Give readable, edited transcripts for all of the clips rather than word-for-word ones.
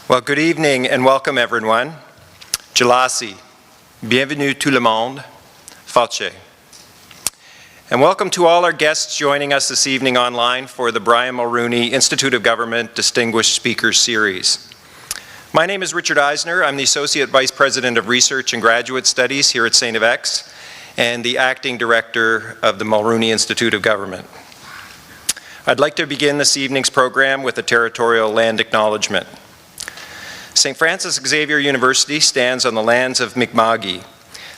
Well, good evening and welcome everyone. Jalasi, bienvenue tout le monde, Falche. And welcome to all our guests joining us this evening online for the Brian Mulroney Institute of Government Distinguished Speakers Series. My name is Richard Eisner. I'm the Associate Vice President of Research and Graduate Studies here at StFX and the Acting Director of the Mulroney Institute of Government. I'd like to begin this evening's program with a territorial land acknowledgement. St. Francis Xavier University stands on the lands of Mi'kma'ki,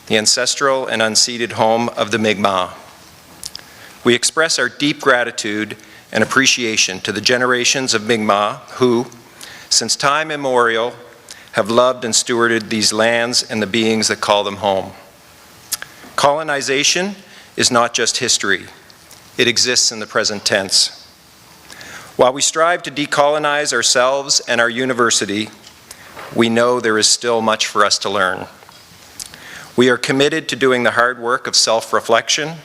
the ancestral and unceded home of the Mi'kmaq. We express our deep gratitude and appreciation to the generations of Mi'kmaq who, since time immemorial, have loved and stewarded these lands and the beings that call them home. Colonization is not just history. It exists in the present tense. While we strive to decolonize ourselves and our university, we know there is still much for us to learn. We are committed to doing the hard work of self-reflection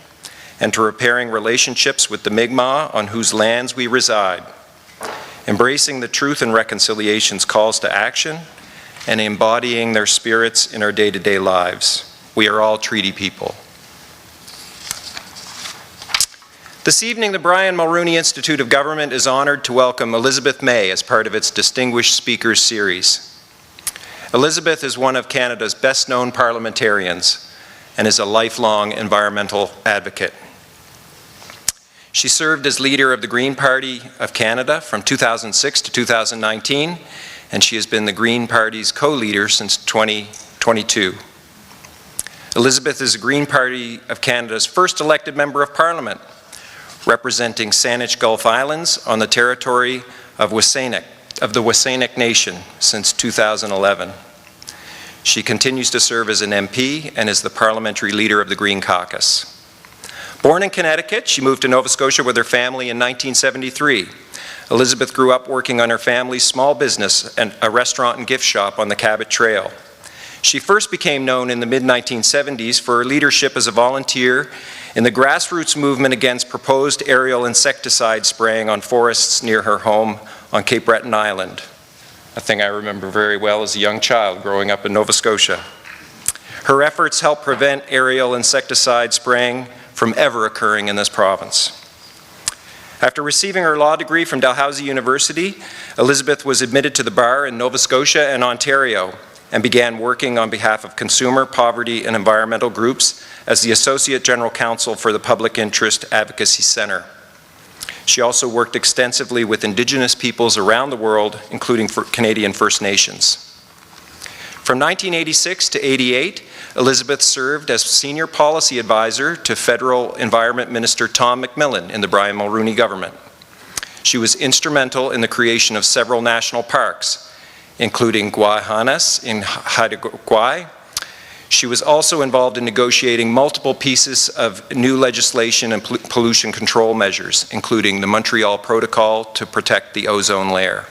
and to repairing relationships with the Mi'kmaq on whose lands we reside, embracing the Truth and Reconciliation's calls to action, and embodying their spirits in our day-to-day lives. We are all treaty people. This evening, the Brian Mulroney Institute of Government is honored to welcome Elizabeth May as part of its Distinguished Speakers Series. Elizabeth is one of Canada's best-known parliamentarians and is a lifelong environmental advocate. She served as leader of the Green Party of Canada from 2006 to 2019, and she has been the Green Party's co-leader since 2022. Elizabeth is the Green Party of Canada's first elected member of Parliament, representing Saanich Gulf Islands on the territory of the WSÁNEĆ Nation since 2011. She continues to serve as an MP and is the parliamentary leader of the Green Caucus. Born in Connecticut, she moved to Nova Scotia with her family in 1973. Elizabeth grew up working on her family's small business and a restaurant and gift shop on the Cabot Trail. She first became known in the mid-1970s for her leadership as a volunteer in the grassroots movement against proposed aerial insecticide spraying on forests near her home on Cape Breton Island, a thing I remember very well as a young child growing up in Nova Scotia. Her efforts helped prevent aerial insecticide spraying from ever occurring in this province. After receiving her law degree from Dalhousie University, Elizabeth was admitted to the bar in Nova Scotia and Ontario and began working on behalf of consumer, poverty, and environmental groups as the Associate General Counsel for the Public Interest Advocacy Centre. She also worked extensively with Indigenous peoples around the world, including for Canadian First Nations. From 1986 to 88, Elizabeth served as Senior Policy Advisor to Federal Environment Minister Tom McMillan in the Brian Mulroney government. She was instrumental in the creation of several national parks, including Guayhanas in Haida Gwaii. She was also involved in negotiating multiple pieces of new legislation and pollution control measures, including the Montreal Protocol to protect the ozone layer.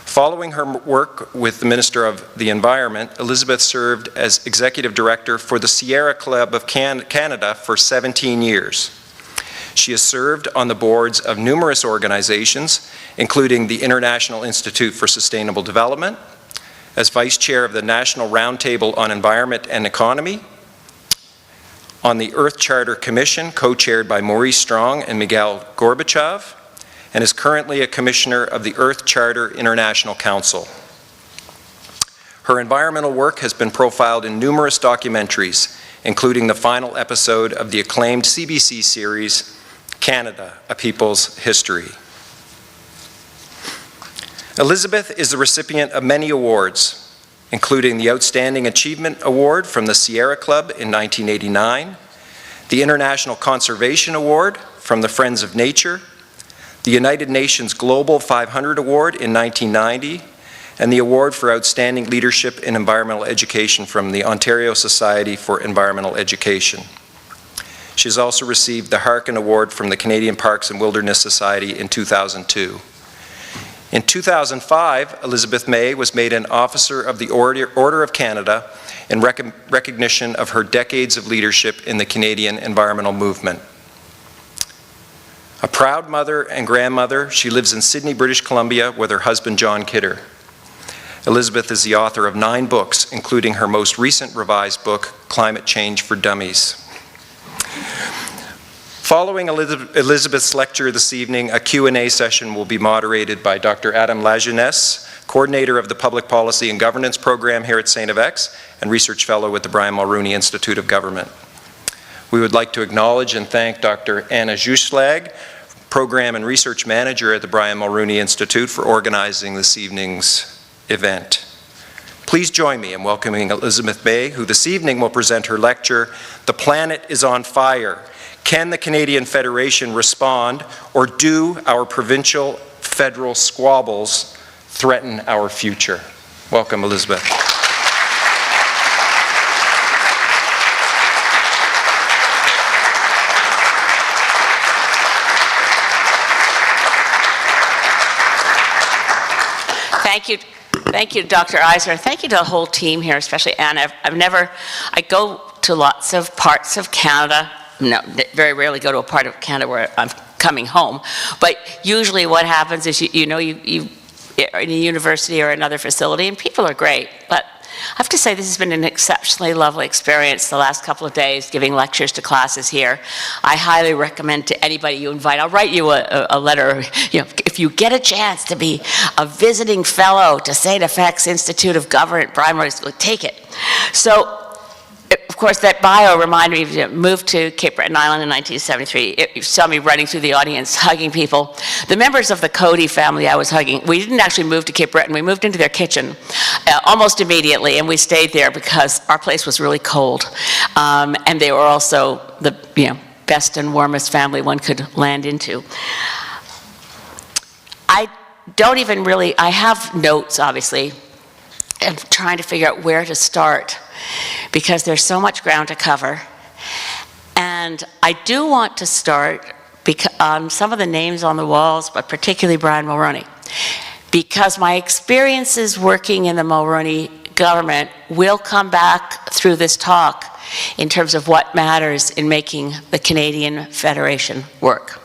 Following her work with the Minister of the Environment, Elizabeth served as Executive Director for the Sierra Club of Canada for 17 years. She has served on the boards of numerous organizations, including the International Institute for Sustainable Development, as Vice Chair of the National Roundtable on Environment and Economy, on the Earth Charter Commission, co-chaired by Maurice Strong and Miguel Gorbachev, and is currently a Commissioner of the Earth Charter International Council. Her environmental work has been profiled in numerous documentaries, including the final episode of the acclaimed CBC series, Canada, A People's History. Elizabeth is the recipient of many awards, including the Outstanding Achievement Award from the Sierra Club in 1989, the International Conservation Award from the Friends of Nature, the United Nations Global 500 Award in 1990, and the Award for Outstanding Leadership in Environmental Education from the Ontario Society for Environmental Education. She has also received the Harkin Award from the Canadian Parks and Wilderness Society in 2002. In 2005, Elizabeth May was made an Officer of the Order of Canada in recognition of her decades of leadership in the Canadian environmental movement. A proud mother and grandmother, she lives in Sydney, British Columbia with her husband, John Kidder. Elizabeth is the author of 9 books, including her most recent revised book, Climate Change for Dummies. Following Elizabeth's lecture this evening, a Q&A session will be moderated by Dr. Adam Lajeunesse, coordinator of the Public Policy and Governance program here at StFX and research fellow with the Brian Mulroney Institute of Government. We would like to acknowledge and thank Dr. Anna Juslag, program and research manager at the Brian Mulroney Institute, for organizing this evening's event. Please join me in welcoming Elizabeth May, who this evening will present her lecture, "The Planet is on Fire. Can the Canadian Federation respond, or do our provincial-federal squabbles threaten our future?" Welcome, Elizabeth. Thank you, Dr. Eisner. Thank you to the whole team here, especially Anna. I go to lots of parts of Canada. No, very rarely go to a part of Canada where I'm coming home. But usually what happens is, you are in a university or another facility, and people are great. But I have to say, this has been an exceptionally lovely experience the last couple of days, giving lectures to classes here. I highly recommend to anybody you invite. I'll write you a letter. If you get a chance to be a visiting fellow to StFX Institute of Government, Brian Mulroney, take it. So, of course, that bio reminded me of moved to Cape Breton Island in 1973. You saw me running through the audience, hugging people. The members of the Cody family I was hugging, we didn't actually move to Cape Breton. We moved into their kitchen almost immediately, and we stayed there because our place was really cold. And they were also the best and warmest family one could land into. I have notes, obviously, and trying to figure out where to start, because there's so much ground to cover. And I do want to start on some of the names on the walls, but particularly Brian Mulroney, because my experiences working in the Mulroney government will come back through this talk in terms of what matters in making the Canadian Federation work.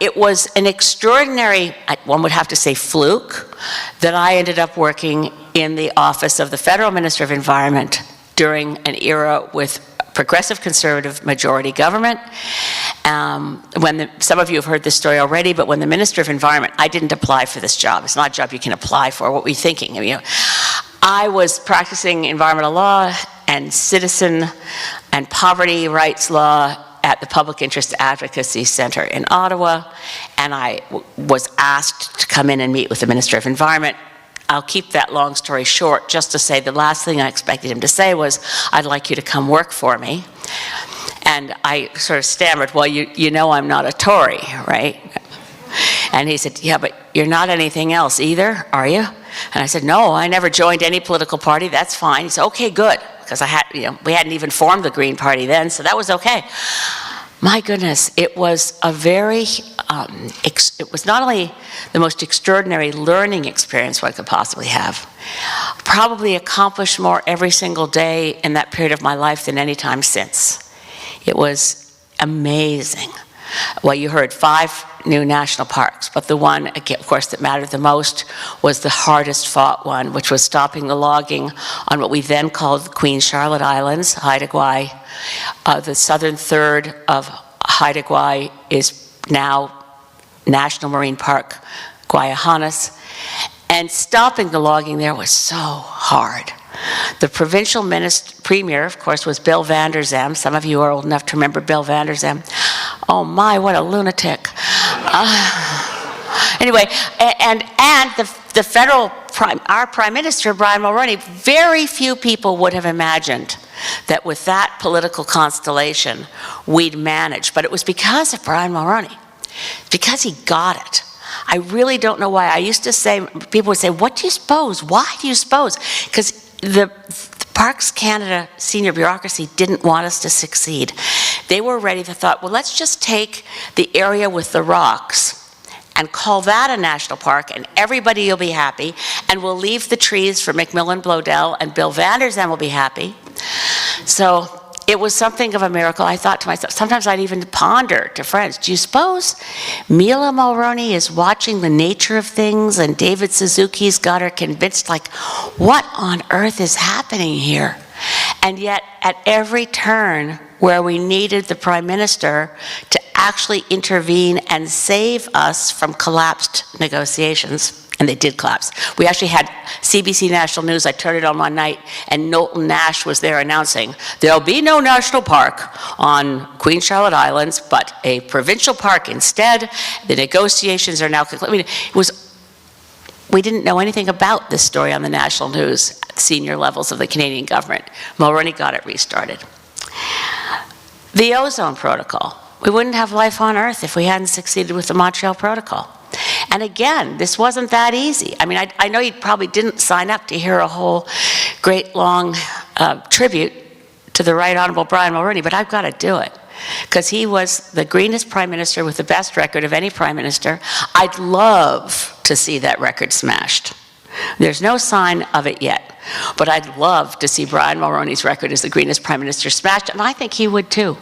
It was an extraordinary, one would have to say, fluke that I ended up working in the office of the Federal Minister of Environment during an era with progressive conservative majority government. Some of you have heard this story already, but when the Minister of Environment, I didn't apply for this job. It's not a job you can apply for. What were you thinking? I was practicing environmental law and citizen and poverty rights law at the Public Interest Advocacy Center in Ottawa, and I was asked to come in and meet with the Minister of Environment. I'll keep that long story short, just to say the last thing I expected him to say was, "I'd like you to come work for me." And I sort of stammered, "Well, you know I'm not a Tory, right?" And he said, "Yeah, but you're not anything else either, are you?" And I said, "No, I never joined any political party, that's fine." He said, "Okay, good," because we hadn't even formed the Green Party then, so that was okay. My goodness, it was a very, it was not only the most extraordinary learning experience one could possibly have, probably accomplished more every single day in that period of my life than any time since. It was amazing. Well, you heard 5 new national parks, but the one, of course, that mattered the most was the hardest fought one, which was stopping the logging on what we then called the Queen Charlotte Islands, Haida Gwaii. The southern third of Haida Gwaii is now National Marine Park Guayahanas, and stopping the logging there was so hard. The provincial premier, of course, was Bill Vander Zalm. Some of you are old enough to remember Bill Vander Zalm. Oh my, what a lunatic. Anyway, and the federal, our Prime Minister, Brian Mulroney, very few people would have imagined that with that political constellation, we'd manage. But it was because of Brian Mulroney, because he got it. I really don't know why. I used to say, people would say, "What do you suppose? Why do you suppose?" Because the Parks Canada senior bureaucracy didn't want us to succeed. They were ready to thought, well, let's just take the area with the rocks and call that a national park, and everybody will be happy, and we'll leave the trees for McMillan Blodell, and Bill Vander Zalm will be happy. So it was something of a miracle. I thought to myself, sometimes I'd even ponder to friends, do you suppose Mila Mulroney is watching the nature of things and David Suzuki's got her convinced, like, what on earth is happening here? And yet, at every turn where we needed the Prime Minister to actually intervene and save us from collapsed negotiations, and they did collapse. We actually had CBC National News, I turned it on one night, and Knowlton Nash was there announcing, there'll be no national park on Queen Charlotte Islands, but a provincial park instead. The negotiations are now concluded. I mean, it was, we didn't know anything about this story on the national news at senior levels of the Canadian government. Mulroney got it restarted. The ozone protocol. We wouldn't have life on Earth if we hadn't succeeded with the Montreal Protocol. And again, this wasn't that easy. I mean, I know you probably didn't sign up to hear a whole great long tribute to the Right Honourable Brian Mulroney, but I've got to do it, because he was the greenest Prime Minister with the best record of any Prime Minister. I'd love to see that record smashed. There's no sign of it yet, but I'd love to see Brian Mulroney's record as the greenest Prime Minister smashed, and I think he would too.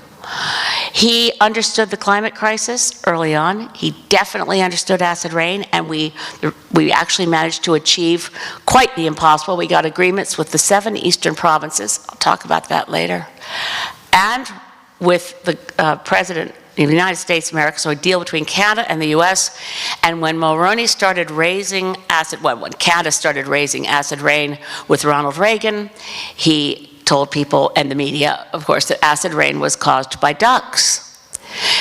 He understood the climate crisis early on. He definitely understood acid rain, and we actually managed to achieve quite the impossible. We got agreements with the 7 eastern provinces. I'll talk about that later. And with the President of the United States of America, so a deal between Canada and the US. And when Mulroney started raising acid, well, when Canada started raising acid rain with Ronald Reagan, he told people and the media, of course, that acid rain was caused by ducks.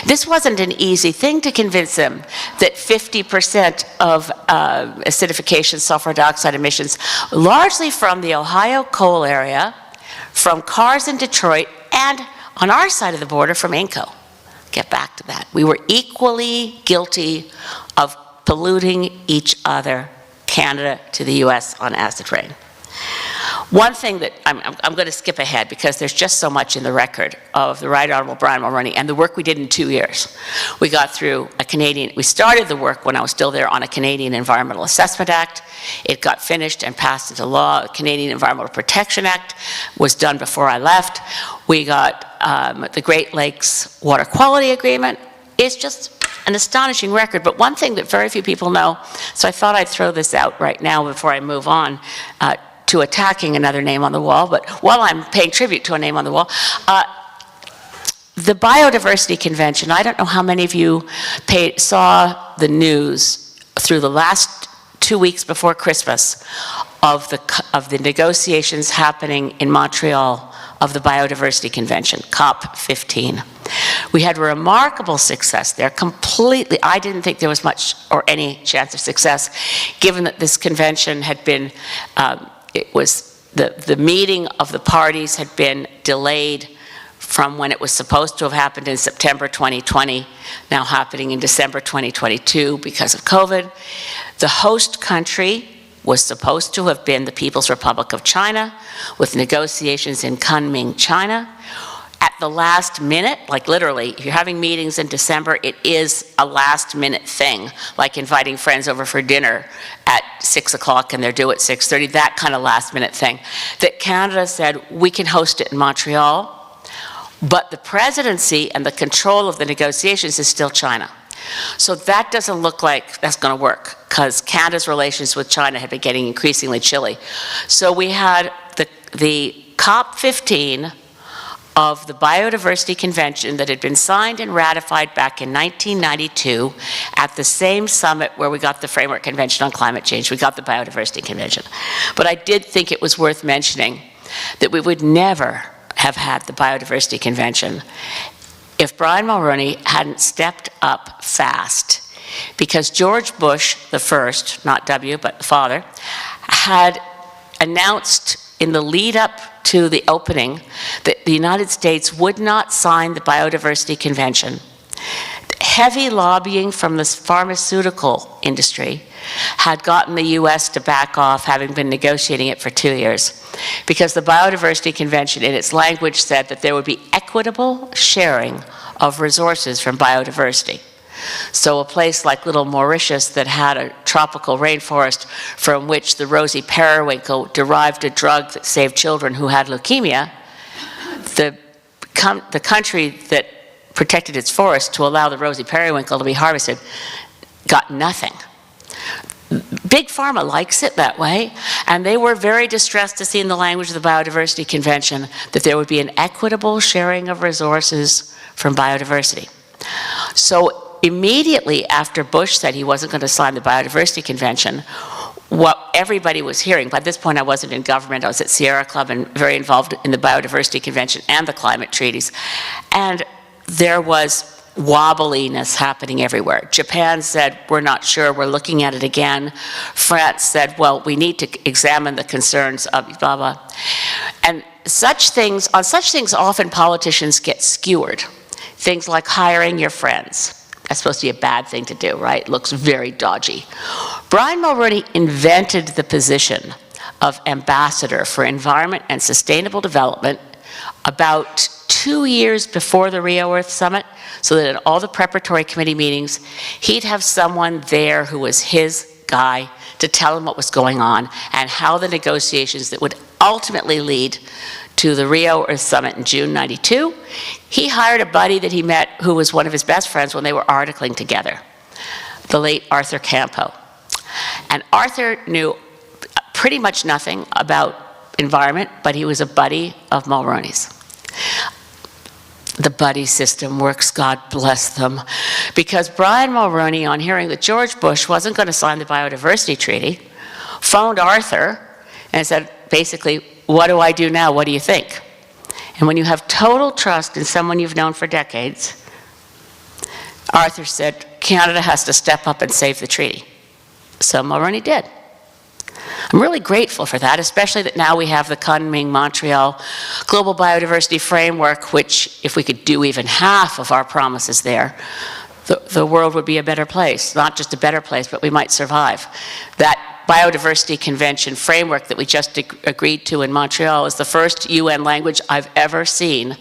This wasn't an easy thing to convince them that 50% of acidification, sulfur dioxide emissions, largely from the Ohio coal area, from cars in Detroit, and on our side of the border from Inco. Get back to that. We were equally guilty of polluting each other, Canada to the US, on acid rain. One thing that I'm going to skip ahead, because there's just so much in the record of the Right Honourable Brian Mulroney and the work we did in 2 years. We got through we started the work when I was still there on a Canadian Environmental Assessment Act. It got finished and passed into law. The Canadian Environmental Protection Act was done before I left. We got the Great Lakes Water Quality Agreement. It's just an astonishing record, but one thing that very few people know, so I thought I'd throw this out right now before I move on to attacking another name on the wall, but while I'm paying tribute to a name on the wall, the Biodiversity Convention, I don't know how many of you saw the news through the last 2 weeks before Christmas of the negotiations happening in Montreal of the Biodiversity Convention, COP15. We had remarkable success there, completely. I didn't think there was much or any chance of success, given that this convention had been, the meeting of the parties had been delayed from when it was supposed to have happened in September 2020, now happening in December 2022 because of COVID. The host country was supposed to have been the People's Republic of China, with negotiations in Kunming, China. At the last minute, like literally, if you're having meetings in December, it is a last minute thing, like inviting friends over for dinner at 6 o'clock and they're due at 6:30, that kind of last minute thing. That Canada said, we can host it in Montreal, but the presidency and the control of the negotiations is still China. So that doesn't look like that's going to work, because Canada's relations with China had been getting increasingly chilly. So we had the COP15 of the Biodiversity Convention that had been signed and ratified back in 1992 at the same summit where we got the Framework Convention on Climate Change. We got the Biodiversity Convention. But I did think it was worth mentioning that we would never have had the Biodiversity Convention if Brian Mulroney hadn't stepped up fast, because George Bush, the first, not W, but the father, had announced in the lead up to the opening that the United States would not sign the Biodiversity Convention. Heavy lobbying from the pharmaceutical industry had gotten the US to back off, having been negotiating it for 2 years, because the Biodiversity Convention in its language said that there would be equitable sharing of resources from biodiversity. So a place like little Mauritius that had a tropical rainforest from which the rosy periwinkle derived a drug that saved children who had leukemia, the the country that protected its forest to allow the rosy periwinkle to be harvested got nothing. Big Pharma likes it that way, and they were very distressed to see in the language of the Biodiversity Convention that there would be an equitable sharing of resources from biodiversity. So immediately after Bush said he wasn't going to sign the Biodiversity Convention, what everybody was hearing, by this point I wasn't in government, I was at Sierra Club and very involved in the Biodiversity Convention and the climate treaties, and there was wobbliness happening everywhere. Japan said, we're not sure, we're looking at it again. France said, well, we need to examine the concerns of blah, blah. And on such things often politicians get skewered. Things like hiring your friends. That's supposed to be a bad thing to do, right? It looks very dodgy. Brian Mulroney invented the position of Ambassador for Environment and Sustainable Development about 2 years before the Rio Earth Summit, so that in all the preparatory committee meetings, he'd have someone there who was his guy to tell him what was going on and how the negotiations that would ultimately lead to the Rio Earth Summit in June '92. He hired a buddy that he met who was one of his best friends when they were articling together, the late Arthur Campo. And Arthur knew pretty much nothing about environment, but he was a buddy of Mulroney's. The buddy system works, God bless them, because Brian Mulroney, on hearing that George Bush wasn't going to sign the Biodiversity Treaty, phoned Arthur and said, basically, what do I do now? What do you think? And when you have total trust in someone you've known for decades, Arthur said, Canada has to step up and save the treaty. So Mulroney did. I'm really grateful for that, especially that now we have the Kunming-Montreal Global Biodiversity Framework, which, if we could do even half of our promises there, the world would be a better place. Not just a better place, but we might survive. That Biodiversity Convention framework that we just agreed to in Montreal is the first UN language I've ever seen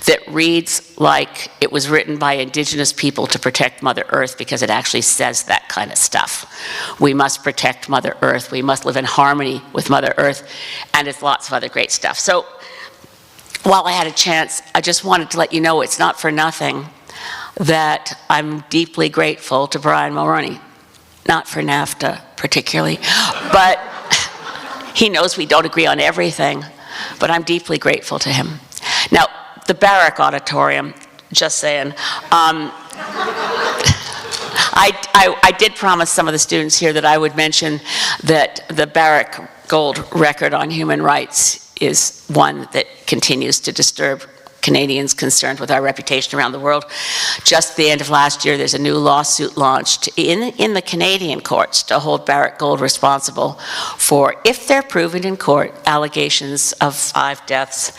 that reads like it was written by Indigenous people to protect Mother Earth, because it actually says that kind of stuff. We must protect Mother Earth. We must live in harmony with Mother Earth, and it's lots of other great stuff. So while I had a chance, I just wanted to let you know it's not for nothing that I'm deeply grateful to Brian Mulroney. Not for NAFTA particularly, but he knows we don't agree on everything, but I'm deeply grateful to him. Now, the Barrack Auditorium, just saying, I did promise some of the students here that I would mention that the Barrack Gold record on human rights is one that continues to disturb Canadians concerned with our reputation around the world. Just at the end of last year, there's a new lawsuit launched in the Canadian courts to hold Barrack Gold responsible for, if they're proven in court, allegations of 5 deaths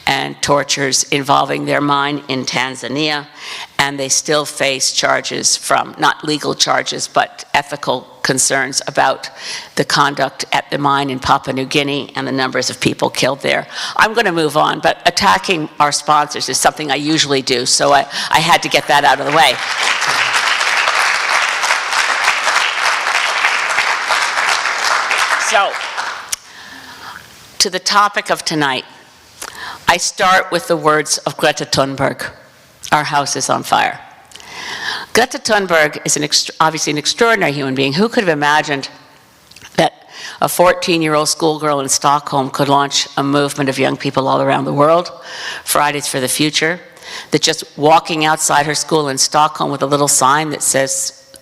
and tortures involving their mine in Tanzania, and they still face charges from, not legal charges, but ethical concerns about the conduct at the mine in Papua New Guinea and the numbers of people killed there. I'm going to move on, but attacking our sponsors is something I usually do, so I had to get that out of the way. So, to the topic of tonight, I start with the words of Greta Thunberg. Our house is on fire. Greta Thunberg is obviously an extraordinary human being. Who could have imagined that a 14-year-old schoolgirl in Stockholm could launch a movement of young people all around the world, Fridays for the Future, that just walking outside her school in Stockholm with a little sign that says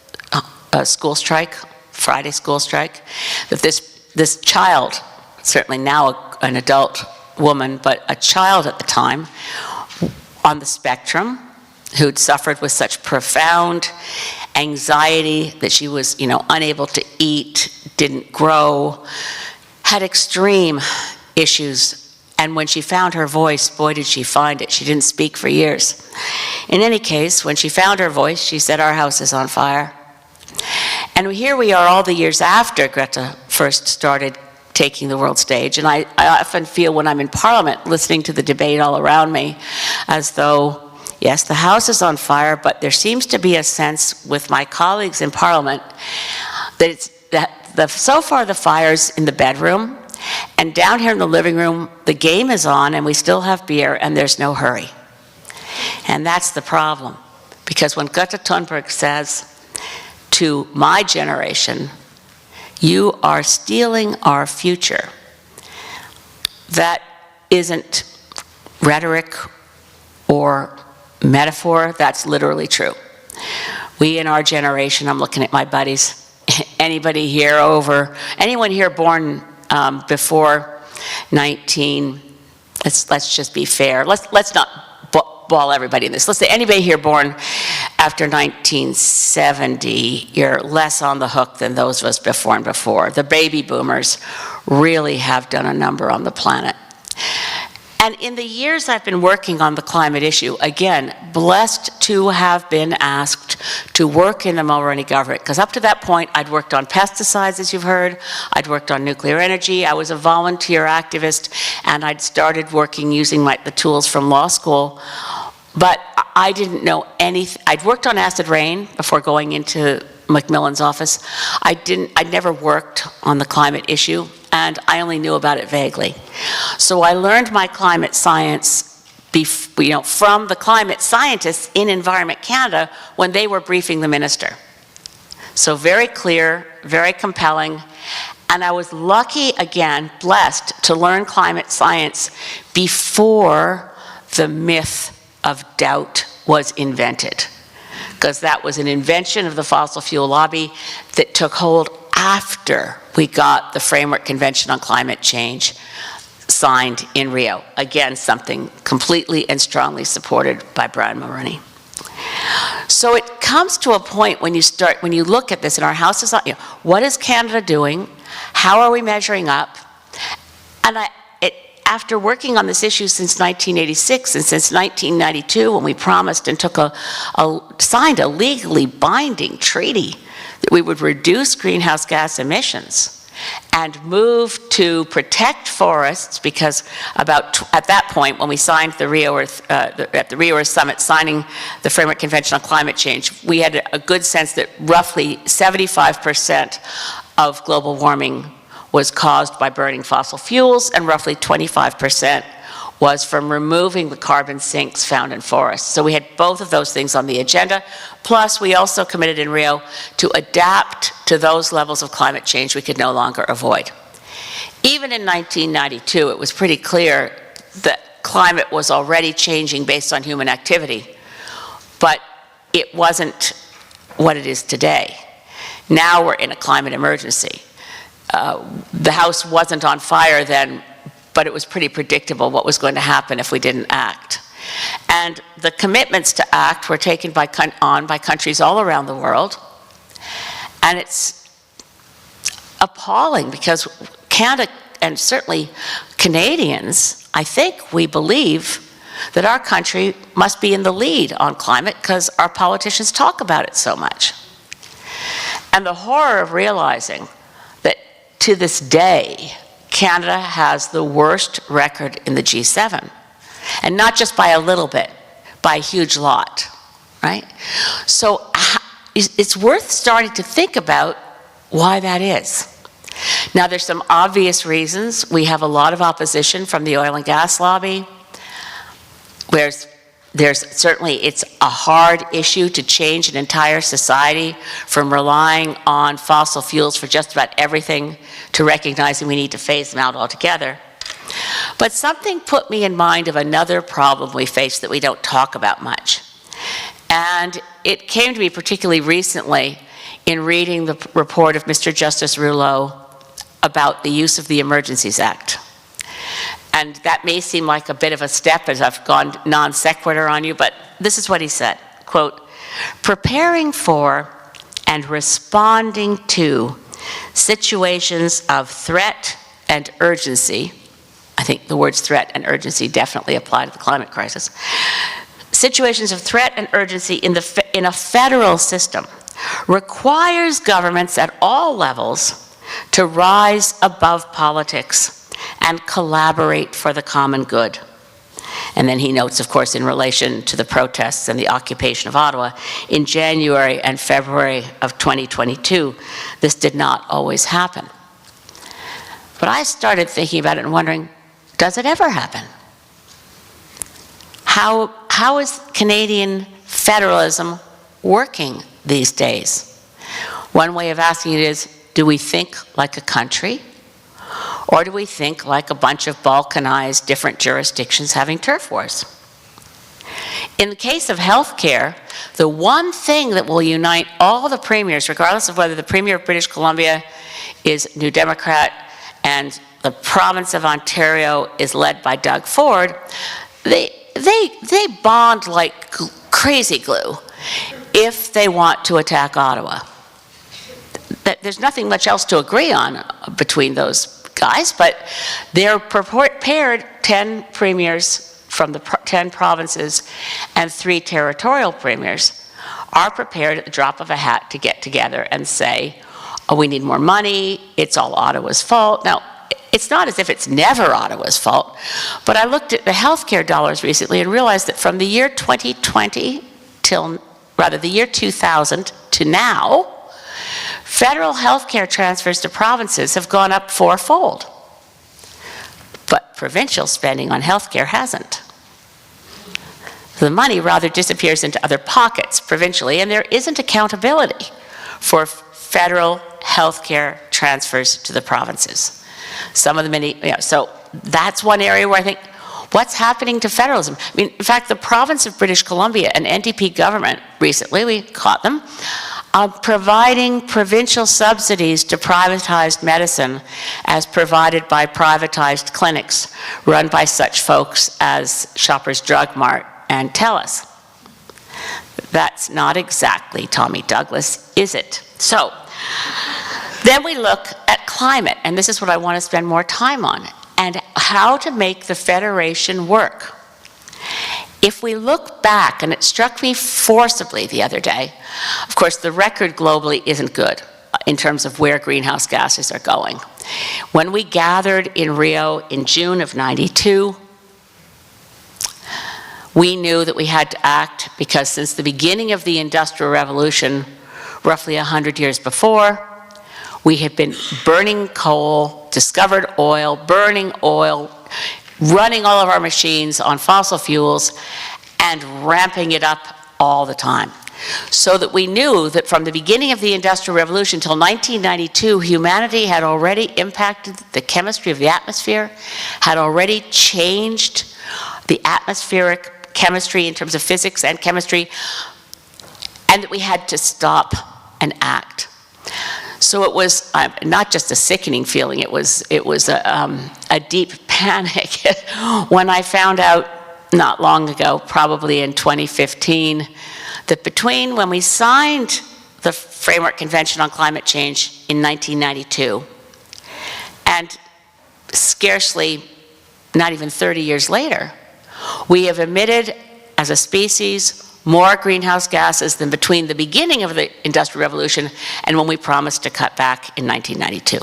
school strike, Friday school strike, that this child, certainly now an adult woman, but a child at the time, on the spectrum, who'd suffered with such profound anxiety that she was, unable to eat, didn't grow, had extreme issues. And when she found her voice, boy, did she find it. She didn't speak for years. In any case, when she found her voice, she said, our house is on fire. And here we are all the years after Greta first started taking the world stage. And I often feel when I'm in Parliament listening to the debate all around me as though, yes, the house is on fire, but there seems to be a sense with my colleagues in Parliament that so far the fire's in the bedroom, and down here in the living room, the game is on and we still have beer and there's no hurry. And that's the problem. Because when Greta Thunberg says to my generation, you are stealing our future, that isn't rhetoric or metaphor, that's literally true. We in our generation, I'm looking at my buddies, anyone here born before 19, let's just be fair, let's not ball everybody in this. Let's say anybody here born after 1970, you're less on the hook than those of us born before. The baby boomers really have done a number on the planet. And in the years I've been working on the climate issue, again, blessed to have been asked to work in the Mulroney government, because up to that point, I'd worked on pesticides, as you've heard, I'd worked on nuclear energy, I was a volunteer activist, and I'd started working using the tools from law school, but I didn't know anything. I'd worked on acid rain before going into Macmillan's office. I'd never worked on the climate issue, and I only knew about it vaguely. So I learned my climate science from the climate scientists in Environment Canada when they were briefing the minister. So very clear, very compelling, and I was lucky, again, blessed to learn climate science before the myth of doubt was invented, because that was an invention of the fossil fuel lobby that took hold after we got the Framework Convention on Climate Change signed in Rio. Again, something completely and strongly supported by Brian Mulroney. So it comes to a point when you look at this in our houses, what is Canada doing? How are we measuring up? And after working on this issue since 1986 and since 1992, when we promised and signed a legally binding treaty that we would reduce greenhouse gas emissions and move to protect forests, because at that point, when we signed at the Rio Earth Summit, signing the Framework Convention on Climate Change, we had a good sense that roughly 75% of global warming was caused by burning fossil fuels, and roughly 25% was from removing the carbon sinks found in forests. So we had both of those things on the agenda. Plus, we also committed in Rio to adapt to those levels of climate change we could no longer avoid. Even in 1992, it was pretty clear that climate was already changing based on human activity, but it wasn't what it is today. Now we're in a climate emergency. The house wasn't on fire then, but it was pretty predictable what was going to happen if we didn't act. And the commitments to act were taken on by countries all around the world. And it's appalling, because Canada, and certainly Canadians, I think we believe that our country must be in the lead on climate because our politicians talk about it so much. And the horror of realizing that to this day, Canada has the worst record in the G7. And not just by a little bit, by a huge lot, right? So it's worth starting to think about why that is. Now, there's some obvious reasons. We have a lot of opposition from the oil and gas lobby. There's certainly, it's a hard issue to change an entire society from relying on fossil fuels for just about everything to recognizing we need to phase them out altogether. But something put me in mind of another problem we face that we don't talk about much. And it came to me particularly recently in reading the report of Mr. Justice Rouleau about the use of the Emergencies Act. And that may seem like a bit of a step as I've gone non sequitur on you, but this is what he said, quote, "Preparing for and responding to situations of threat and urgency," I think the words threat and urgency definitely apply to the climate crisis, "situations of threat and urgency in a federal system requires governments at all levels to rise above politics and collaborate for the common good." And then he notes, of course, in relation to the protests and the occupation of Ottawa, in January and February of 2022, this did not always happen. But I started thinking about it and wondering, does it ever happen? How how is Canadian federalism working these days? One way of asking it is, do we think like a country? Or do we think like a bunch of balkanized different jurisdictions having turf wars? In the case of healthcare, the one thing that will unite all the premiers, regardless of whether the Premier of British Columbia is New Democrat and the province of Ontario is led by Doug Ford, they bond like crazy glue if they want to attack Ottawa. There's nothing much else to agree on between those guys, but they're prepared, 10 premiers from the 10 provinces and 3 territorial premiers are prepared at the drop of a hat to get together and say, oh, we need more money, it's all Ottawa's fault. Now, it's not as if it's never Ottawa's fault, but I looked at the healthcare dollars recently and realized that from the year 2020 till, rather the year 2000 to now, federal healthcare transfers to provinces have gone up 4-fold, but provincial spending on healthcare hasn't. The money rather disappears into other pockets provincially, and there isn't accountability for federal healthcare transfers to the provinces. Some of the many, so that's one area where I think, what's happening to federalism? I mean, in fact, the province of British Columbia, an NDP government recently, we caught them, providing provincial subsidies to privatized medicine as provided by privatized clinics run by such folks as Shoppers Drug Mart and TELUS. That's not exactly Tommy Douglas, is it? So, then we look at climate, and this is what I want to spend more time on, and how to make the Federation work. If we look back, and it struck me forcibly the other day, of course the record globally isn't good in terms of where greenhouse gases are going. When we gathered in Rio in June of '92, we knew that we had to act because since the beginning of the Industrial Revolution, roughly 100 years before, we had been burning coal, discovered oil, burning oil, running all of our machines on fossil fuels, and ramping it up all the time. So that we knew that from the beginning of the Industrial Revolution until 1992, humanity had already impacted the chemistry of the atmosphere, had already changed the atmospheric chemistry in terms of physics and chemistry, and that we had to stop and act. So it was not just a sickening feeling, it was a deep panic when I found out not long ago, probably in 2015, that between when we signed the Framework Convention on Climate Change in 1992 and scarcely, not even 30 years later, we have emitted as a species more greenhouse gases than between the beginning of the Industrial Revolution and when we promised to cut back in 1992.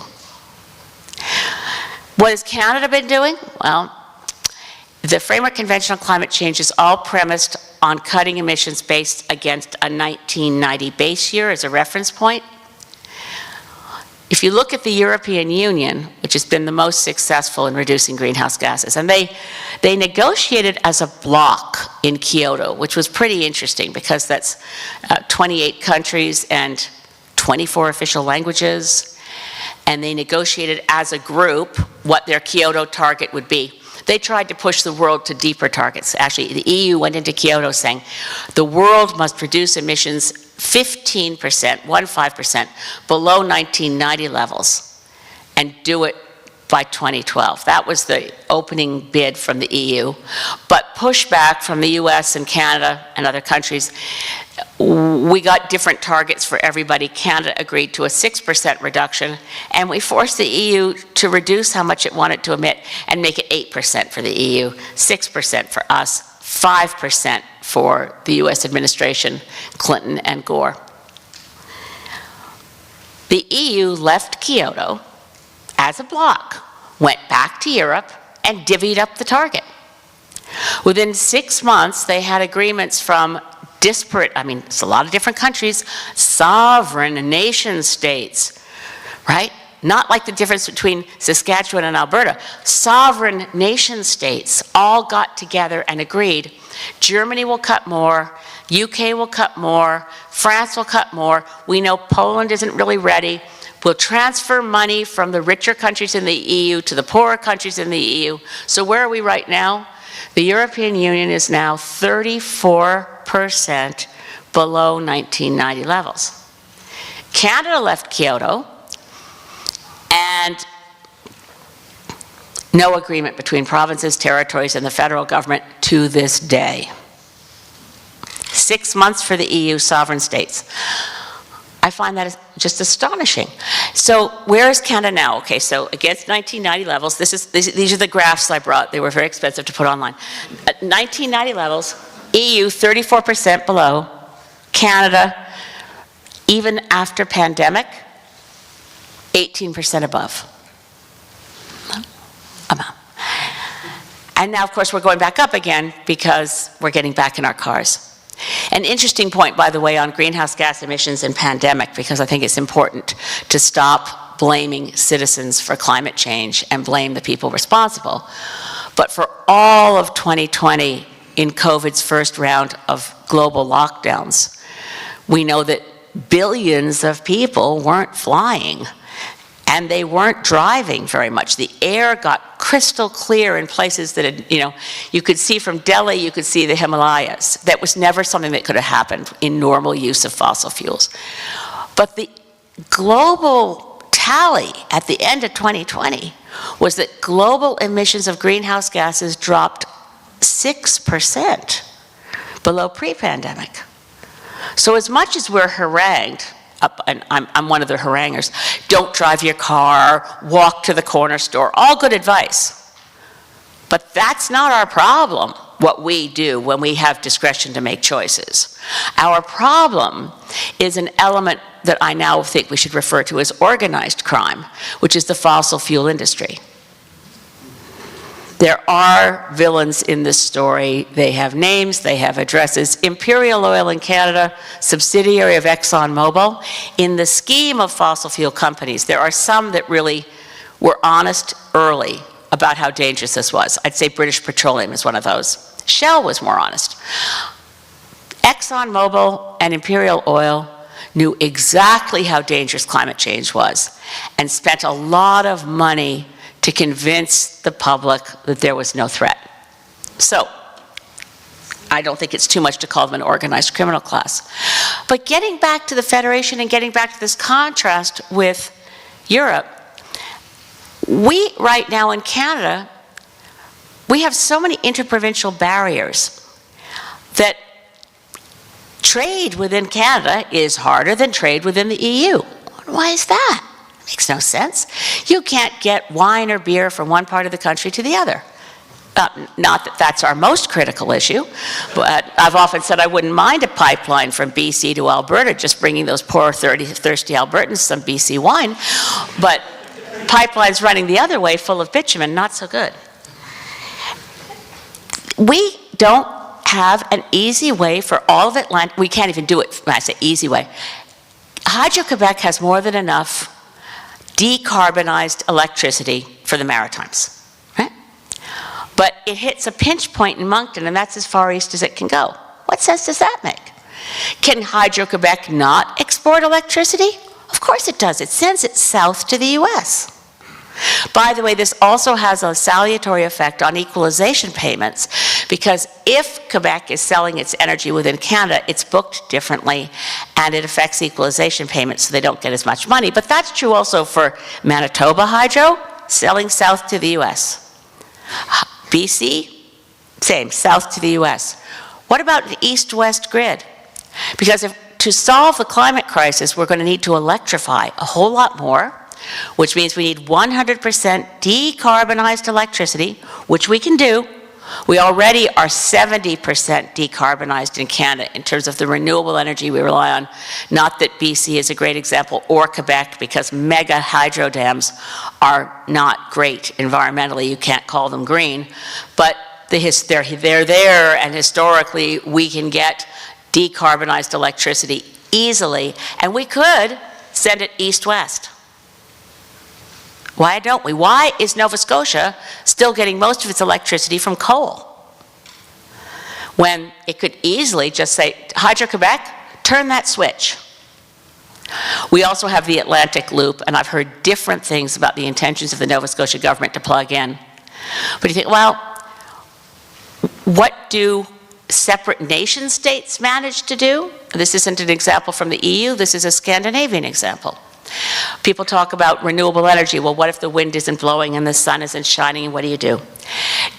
What has Canada been doing? Well, the Framework Convention on Climate Change is all premised on cutting emissions based against a 1990 base year as a reference point. If you look at the European Union, which has been the most successful in reducing greenhouse gases, and they negotiated as a bloc in Kyoto, which was pretty interesting because that's 28 countries and 24 official languages, and they negotiated as a group what their Kyoto target would be. They tried to push the world to deeper targets. Actually, the EU went into Kyoto saying the world must reduce emissions 15%, 15%, below 1990 levels, and do it by 2012. That was the opening bid from the EU. But pushback from the US and Canada and other countries, we got different targets for everybody. Canada agreed to a 6% reduction, and we forced the EU to reduce how much it wanted to emit and make it 8% for the EU, 6% for us, 5% for the US administration, Clinton and Gore. The EU left Kyoto as a bloc, went back to Europe and divvied up the target. Within 6 months, they had agreements from disparate, I mean, it's a lot of different countries, sovereign nation states, right? not like the difference between Saskatchewan and Alberta. Sovereign nation states all got together and agreed, Germany will cut more, UK will cut more, France will cut more. We know Poland isn't really ready. We'll transfer money from the richer countries in the EU to the poorer countries in the EU. So where are we right now? The European Union is now 34% below 1990 levels. Canada left Kyoto, and no agreement between provinces, territories, and the federal government to this day. 6 months for the EU sovereign states. I find that just astonishing. So where is Canada now? Okay, so against 1990 levels, these are the graphs I brought. They were very expensive to put online. At 1990 levels, EU 34% below, Canada, even after pandemic, 18% above. And now, of course, we're going back up again because we're getting back in our cars. An interesting point, by the way, on greenhouse gas emissions and pandemic, because I think it's important to stop blaming citizens for climate change and blame the people responsible. But for all of 2020, in COVID's first round of global lockdowns, we know that billions of people weren't flying, and they weren't driving very much. The air got crystal clear in places that had, you could see from Delhi, you could see the Himalayas. That was never something that could have happened in normal use of fossil fuels. But the global tally at the end of 2020 was that global emissions of greenhouse gases dropped 6% below pre-pandemic. So as much as we're harangued, and I'm one of the haranguers, don't drive your car, walk to the corner store, all good advice. But that's not our problem, what we do when we have discretion to make choices. Our problem is an element that I now think we should refer to as organized crime, which is the fossil fuel industry. There are villains in this story. They have names, they have addresses. Imperial Oil in Canada, subsidiary of ExxonMobil. In the scheme of fossil fuel companies, there are some that really were honest early about how dangerous this was. I'd say British Petroleum is one of those. Shell was more honest. ExxonMobil and Imperial Oil knew exactly how dangerous climate change was and spent a lot of money to convince the public that there was no threat. So, I don't think it's too much to call them an organized criminal class. But getting back to the Federation and getting back to this contrast with Europe, we right now in Canada, we have so many interprovincial barriers that trade within Canada is harder than trade within the EU. Why is that? Makes no sense. You can't get wine or beer from one part of the country to the other. Not that that's our most critical issue, but I've often said I wouldn't mind a pipeline from BC to Alberta, just bringing those poor thirsty Albertans some BC wine. But pipelines running the other way full of bitumen, not so good. We don't have an easy way for all of Atlantic. We can't even do it when I say easy way. Hydro-Quebec has more than enough decarbonized electricity for the Maritimes, right? But it hits a pinch point in Moncton, and that's as far east as it can go. What sense does that make? Can Hydro-Quebec not export electricity? Of course it does. It sends it south to the US. By the way, this also has a salutary effect on equalization payments, because if Quebec is selling its energy within Canada, it's booked differently, and it affects equalization payments, so they don't get as much money. But that's true also for Manitoba Hydro, selling south to the US. BC, same, south to the US. What about the east-west grid? Because to solve the climate crisis, we're going to need to electrify a whole lot more, which means we need 100% decarbonized electricity, which we can do. We already are 70% decarbonized in Canada in terms of the renewable energy we rely on. Not that BC is a great example, or Quebec, because mega hydro dams are not great environmentally. You can't call them green, but they're there, and historically we can get decarbonized electricity easily, and we could send it east-west. Why don't we? Why is Nova Scotia still getting most of its electricity from coal? When it could easily just say, Hydro-Quebec, turn that switch. We also have the Atlantic Loop, and I've heard different things about the intentions of the Nova Scotia government to plug in. But you think, well, what do separate nation states manage to do? This isn't an example from the EU, this is a Scandinavian example. People talk about renewable energy. Well, what if the wind isn't blowing and the sun isn't shining? What do you do?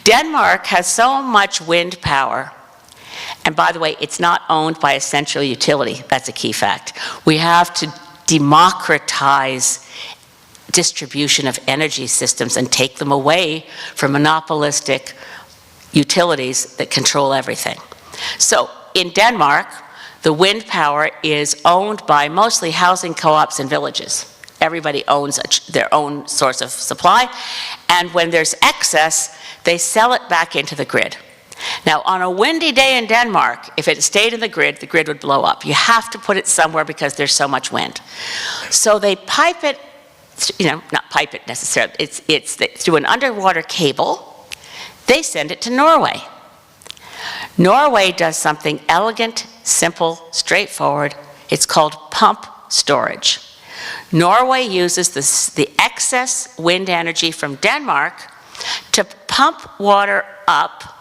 Denmark has so much wind power. And by the way, it's not owned by a central utility. That's a key fact. We have to democratize distribution of energy systems and take them away from monopolistic utilities that control everything. So in Denmark, the wind power is owned by mostly housing co-ops and villages. Everybody owns their own source of supply, and when there's excess, they sell it back into the grid. Now, on a windy day in Denmark, if it stayed in the grid would blow up. You have to put it somewhere because there's so much wind. So they pipe it, not pipe it necessarily, it's through an underwater cable. They send it to Norway. Norway does something elegant, simple, straightforward. It's called pump storage. Norway uses the excess wind energy from Denmark to pump water up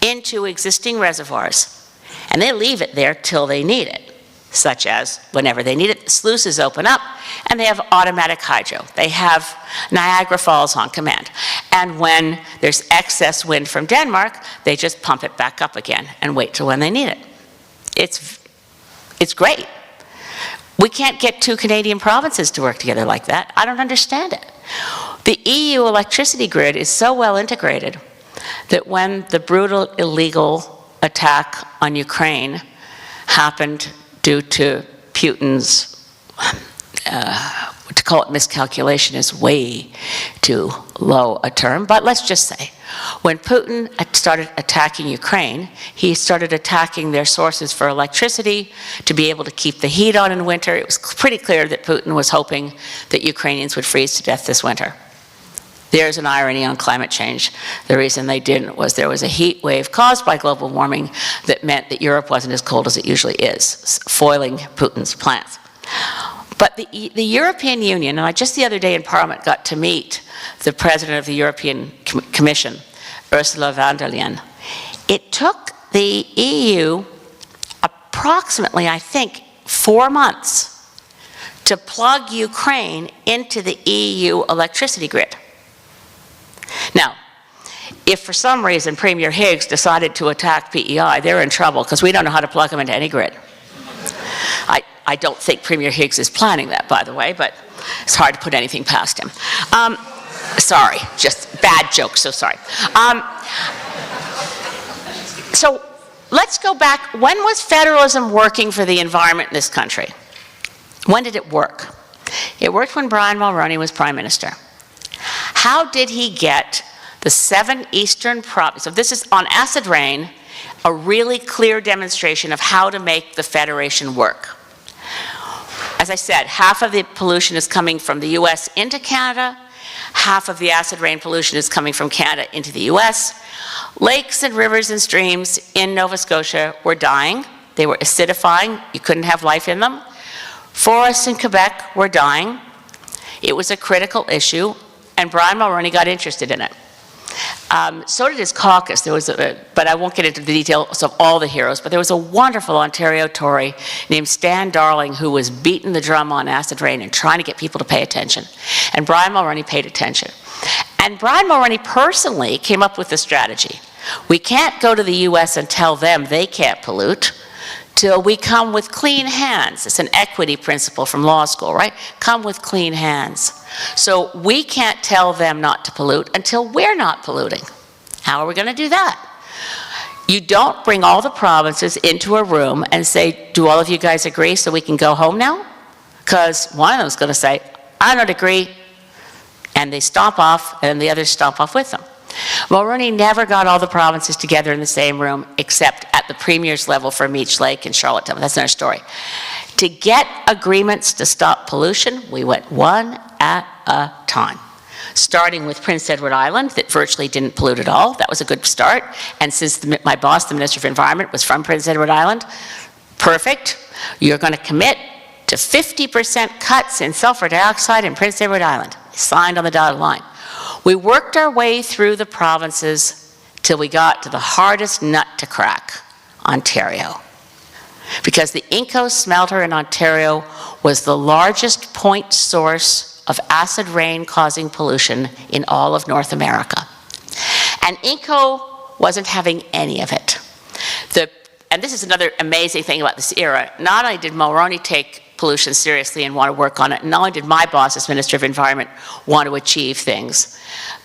into existing reservoirs. And they leave it there till they need it, such as whenever they need it, the sluices open up, and they have automatic hydro. They have Niagara Falls on command. And when there's excess wind from Denmark, they just pump it back up again and wait till when they need it. It's great. We can't get two Canadian provinces to work together like that. I don't understand it. The EU electricity grid is so well integrated that when the brutal illegal attack on Ukraine happened due to Putin's, to call it miscalculation is way too low a term, but let's just say, when Putin started attacking Ukraine, he started attacking their sources for electricity to be able to keep the heat on in winter. It was pretty clear that Putin was hoping that Ukrainians would freeze to death this winter. There's an irony on climate change. The reason they didn't was there was a heat wave caused by global warming that meant that Europe wasn't as cold as it usually is, foiling Putin's plans. But the European Union, and I just the other day in Parliament got to meet the President of the European Commission, Ursula von der Leyen. It took the EU approximately, I think, 4 months to plug Ukraine into the EU electricity grid. Now, if for some reason Premier Higgs decided to attack PEI, they're in trouble because we don't know how to plug them into any grid. I don't think Premier Higgs is planning that, by the way, but it's hard to put anything past him. Sorry, just bad joke, so sorry. So let's go back. When was federalism working for the environment in this country? When did it work? It worked when Brian Mulroney was Prime Minister. How did he get the 7 eastern provinces? So this is on acid rain, a really clear demonstration of how to make the federation work. As I said, half of the pollution is coming from the US into Canada, half of the acid rain pollution is coming from Canada into the US. Lakes and rivers and streams in Nova Scotia were dying. They were acidifying. You couldn't have life in them. Forests in Quebec were dying. It was a critical issue, and Brian Mulroney got interested in it. So did his caucus. There was but I won't get into the details of all the heroes, but there was a wonderful Ontario Tory named Stan Darling who was beating the drum on acid rain and trying to get people to pay attention. And Brian Mulroney paid attention. And Brian Mulroney personally came up with the strategy. We can't go to the US and tell them they can't pollute till we come with clean hands. It's an equity principle from law school, right? Come with clean hands. So we can't tell them not to pollute until we're not polluting. How are we going to do that? You don't bring all the provinces into a room and say, do all of you guys agree so we can go home now? Because one of them is going to say, I don't agree, and they stomp off, and the others stomp off with them. Mulroney never got all the provinces together in the same room except at the premier's level for Meech Lake and Charlottetown. That's another story. To get agreements to stop pollution, we went one at a time. starting with Prince Edward Island that virtually didn't pollute at all. That was a good start. And since my boss, the Minister of Environment, was from Prince Edward Island, perfect. You're going to commit to 50% cuts in sulfur dioxide in Prince Edward Island. Signed on the dotted line. We worked our way through the provinces till we got to the hardest nut to crack, Ontario. Because the Inco smelter in Ontario was the largest point source of acid rain causing pollution in all of North America. And Inco wasn't having any of it. And this is another amazing thing about this era. Not only did Mulroney take pollution seriously and want to work on it, not only did my boss as Minister of Environment want to achieve things,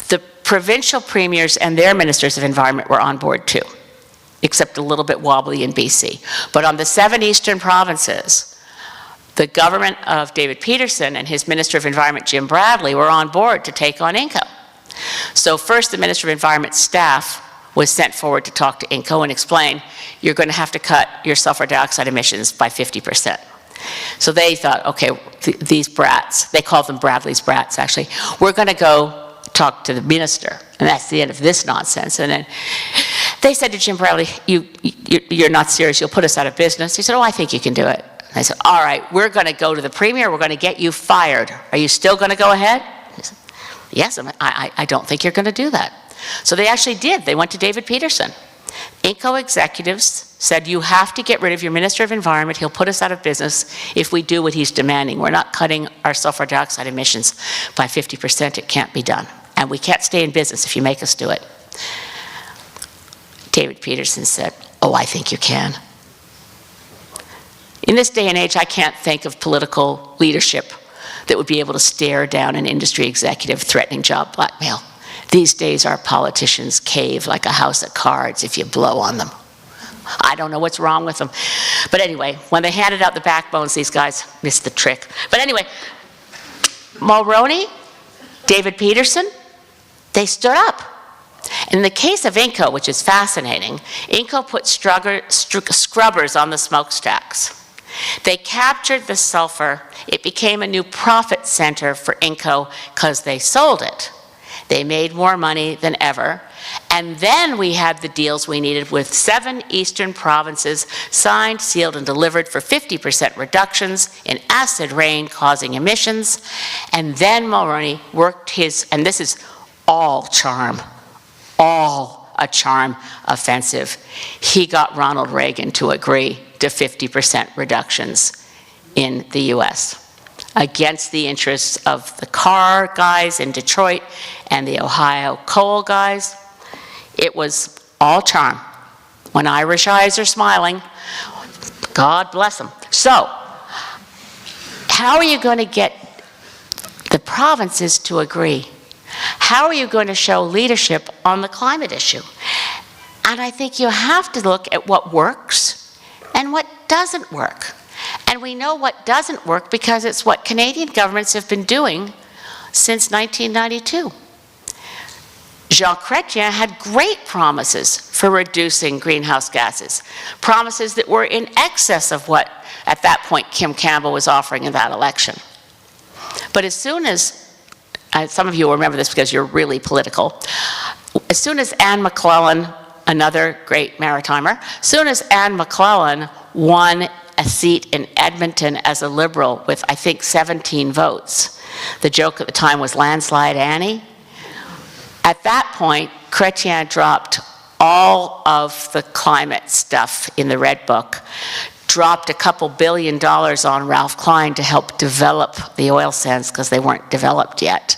the provincial premiers and their ministers of environment were on board too, except a little bit wobbly in BC. But on the 7 eastern provinces, the government of David Peterson and his Minister of Environment, Jim Bradley, were on board to take on Inco. So first, the Minister of Environment staff was sent forward to talk to Inco and explain, you're going to have to cut your sulfur dioxide emissions by 50%. So they thought, okay, these brats, they called them Bradley's brats actually, we're going to go talk to the minister. And that's the end of this nonsense. And then they said to Jim Bradley, you're not serious, you'll put us out of business. He said, oh, I think you can do it. And I said, all right, we're going to go to the premier, we're going to get you fired. Are you still going to go ahead? He said, yes, I don't think you're going to do that. So they actually did. They went to David Peterson. Inco executives said, you have to get rid of your Minister of Environment. He'll put us out of business if we do what he's demanding. We're not cutting our sulfur dioxide emissions by 50%. It can't be done. And we can't stay in business if you make us do it. David Peterson said, oh, I think you can. In this day and age, I can't think of political leadership that would be able to stare down an industry executive threatening job blackmail. These days, our politicians cave like a house of cards if you blow on them. I don't know what's wrong with them. But anyway, when they handed out the backbones, these guys missed the trick. But anyway, Mulroney, David Peterson, they stood up. In the case of Inco, which is fascinating, Inco put scrubbers on the smokestacks. They captured the sulfur. It became a new profit center for Inco because they sold it. They made more money than ever. And then we had the deals we needed with 7 eastern provinces signed, sealed, and delivered for 50% reductions in acid rain causing emissions. And then Mulroney worked his, and this is all charm, all a charm offensive. He got Ronald Reagan to agree to 50% reductions in the US against the interests of the car guys in Detroit and the Ohio coal guys. It was all charm. When Irish eyes are smiling, God bless them. So, how are you going to get the provinces to agree? How are you going to show leadership on the climate issue? And I think you have to look at what works and what doesn't work. And we know what doesn't work because it's what Canadian governments have been doing since 1992. Jean Chrétien had great promises for reducing greenhouse gases, promises that were in excess of what, at that point, Kim Campbell was offering in that election. But as soon as, some of you will remember this because you're really political, as soon as Anne McClellan, another great maritimer, as soon as Anne McClellan won a seat in Edmonton as a Liberal with, I think, 17 votes. The joke at the time was Landslide Annie. At that point, Chrétien dropped all of the climate stuff in the Red Book, dropped a couple $2 billion on Ralph Klein to help develop the oil sands because they weren't developed yet,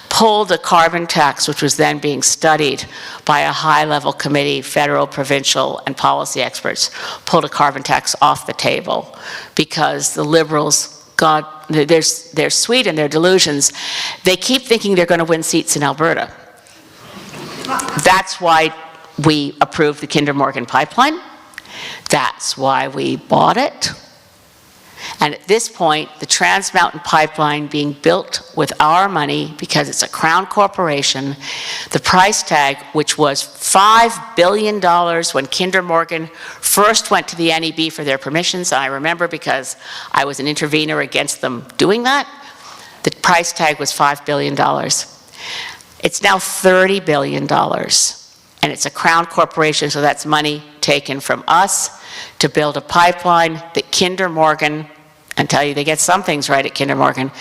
pulled a carbon tax, which was then being studied by a high-level committee, federal, provincial, and policy experts, pulled a carbon tax off the table because the Liberals, God, they're sweet in their delusions. They keep thinking they're going to win seats in Alberta. That's why we approved the Kinder Morgan pipeline. That's why we bought it. And at this point, the Trans Mountain Pipeline being built with our money because it's a Crown corporation, the price tag, which was $5 billion when Kinder Morgan first went to the NEB for their permissions, and I remember because I was an intervener against them doing that, the price tag was $5 billion. It's now $30 billion, and it's a Crown corporation, so that's money taken from us to build a pipeline that Kinder Morgan, and tell you they get some things right at Kinder Morgan,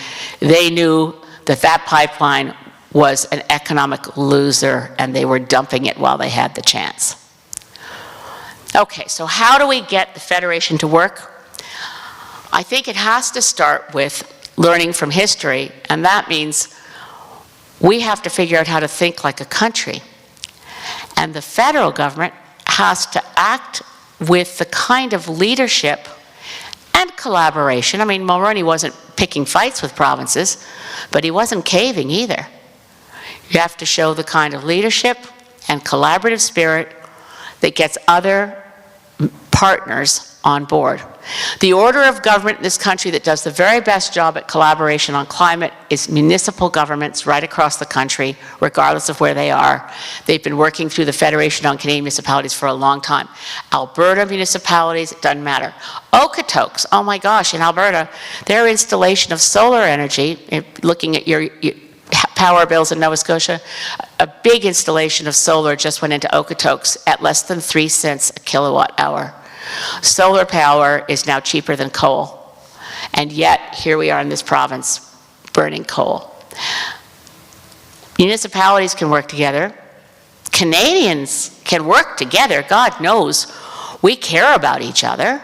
they knew that that pipeline was an economic loser, and they were dumping it while they had the chance. Okay, so how do we get the Federation to work? I think it has to start with learning from history, and that means we have to figure out how to think like a country. And the federal government has to act with the kind of leadership and collaboration. I mean, Mulroney wasn't picking fights with provinces, but he wasn't caving either. You have to show the kind of leadership and collaborative spirit that gets other partners on board. The order of government in this country that does the very best job at collaboration on climate is municipal governments right across the country, regardless of where they are. They've been working through the Federation on Canadian Municipalities for a long time. Alberta municipalities, it doesn't matter. Okotoks, oh my gosh, in Alberta, their installation of solar energy, looking at your power bills in Nova Scotia, a big installation of solar just went into Okotoks at less than 3 cents a kilowatt hour. Solar power is now cheaper than coal, and yet here we are in this province burning coal. Municipalities can work together. Canadians can work together. God knows we care about each other,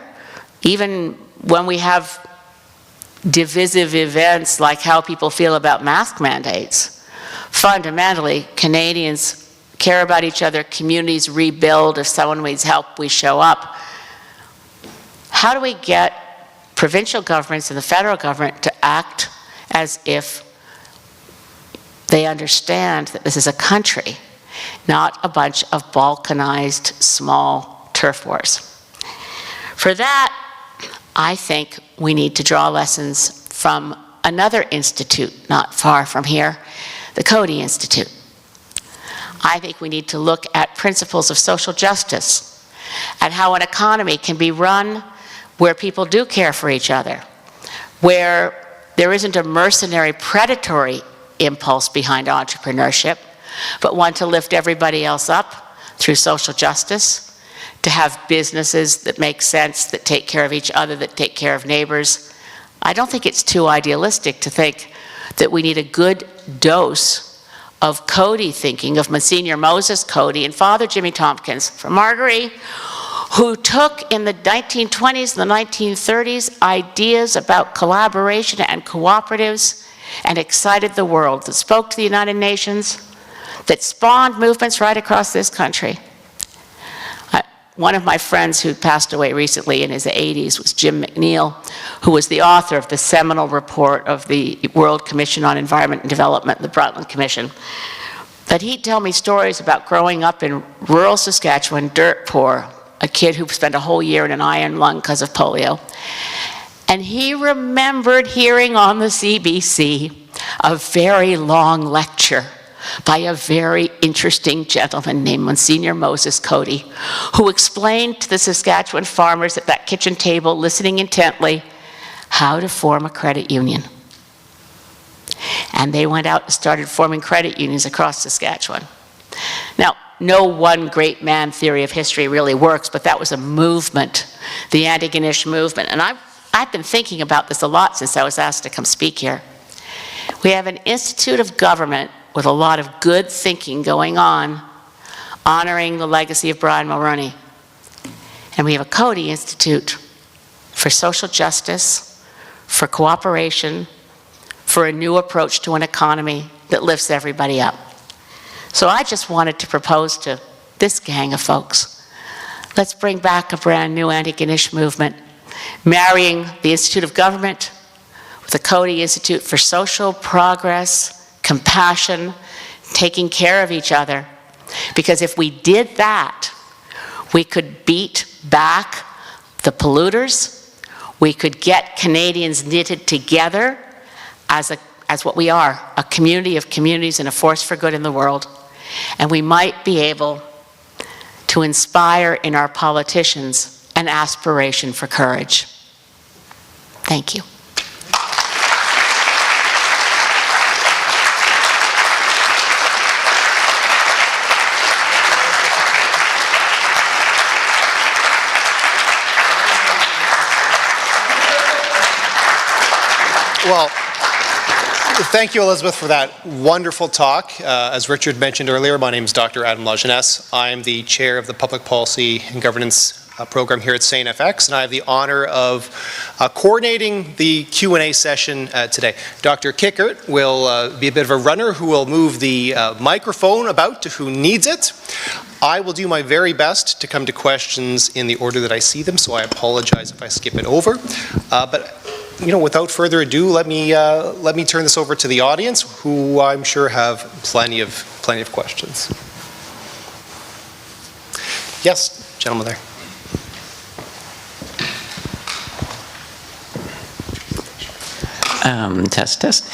even when we have divisive events like how people feel about mask mandates. Fundamentally, Canadians care about each other. Communities rebuild. If someone needs help, we show up. How do we get provincial governments and the federal government to act as if they understand that this is a country, not a bunch of balkanized small turf wars? For that, I think we need to draw lessons from another institute not far from here, the Coady Institute. I think we need to look at principles of social justice, at how an economy can be run where people do care for each other, where there isn't a mercenary, predatory impulse behind entrepreneurship, but one to lift everybody else up through social justice, to have businesses that make sense, that take care of each other, that take care of neighbors. I don't think it's too idealistic to think that we need a good dose of Coady thinking, of Monsignor Moses Coady and Father Jimmy Tompkins from Margaree, who took in the 1920s and the 1930s ideas about collaboration and cooperatives and excited the world, that spoke to the United Nations, that spawned movements right across this country. One of my friends who passed away recently in his 80s was Jim McNeil, who was the author of the seminal report of the World Commission on Environment and Development, the Brundtland Commission. But he'd tell me stories about growing up in rural Saskatchewan, dirt poor, a kid who spent a whole year in an iron lung because of polio. And he remembered hearing on the CBC a very long lecture by a very interesting gentleman named Monsignor Moses Coady, who explained to the Saskatchewan farmers at that kitchen table, listening intently, how to form a credit union. And they went out and started forming credit unions across Saskatchewan. Now, no one great man theory of history really works, but that was a movement, the Antigonish movement. And I've been thinking about this a lot since I was asked to come speak here. We have an institute of government with a lot of good thinking going on, honoring the legacy of Brian Mulroney. And we have a Coady Institute for social justice, for cooperation, for a new approach to an economy that lifts everybody up. So I just wanted to propose to this gang of folks, let's bring back a brand new Antigonish movement, marrying the Institute of Government with the Coady Institute for social progress, compassion, taking care of each other. Because if we did that, we could beat back the polluters, we could get Canadians knitted together as what we are, a community of communities and a force for good in the world. And we might be able to inspire in our politicians an aspiration for courage. Thank you. Well, thank you, Elizabeth, for that wonderful talk. As Richard mentioned earlier, my name is Dr. Adam Lajeunesse. I'm the chair of the Public Policy and Governance program here at StFX, and I have the honor of coordinating the Q&A session today. Dr. Kickert will be a bit of a runner who will move the microphone about to who needs it. I will do my very best to come to questions in the order that I see them, so I apologize if I skip it over. But you know, without further ado, let me turn this over to the audience, who I'm sure have plenty of questions. Yes, gentleman there. Test.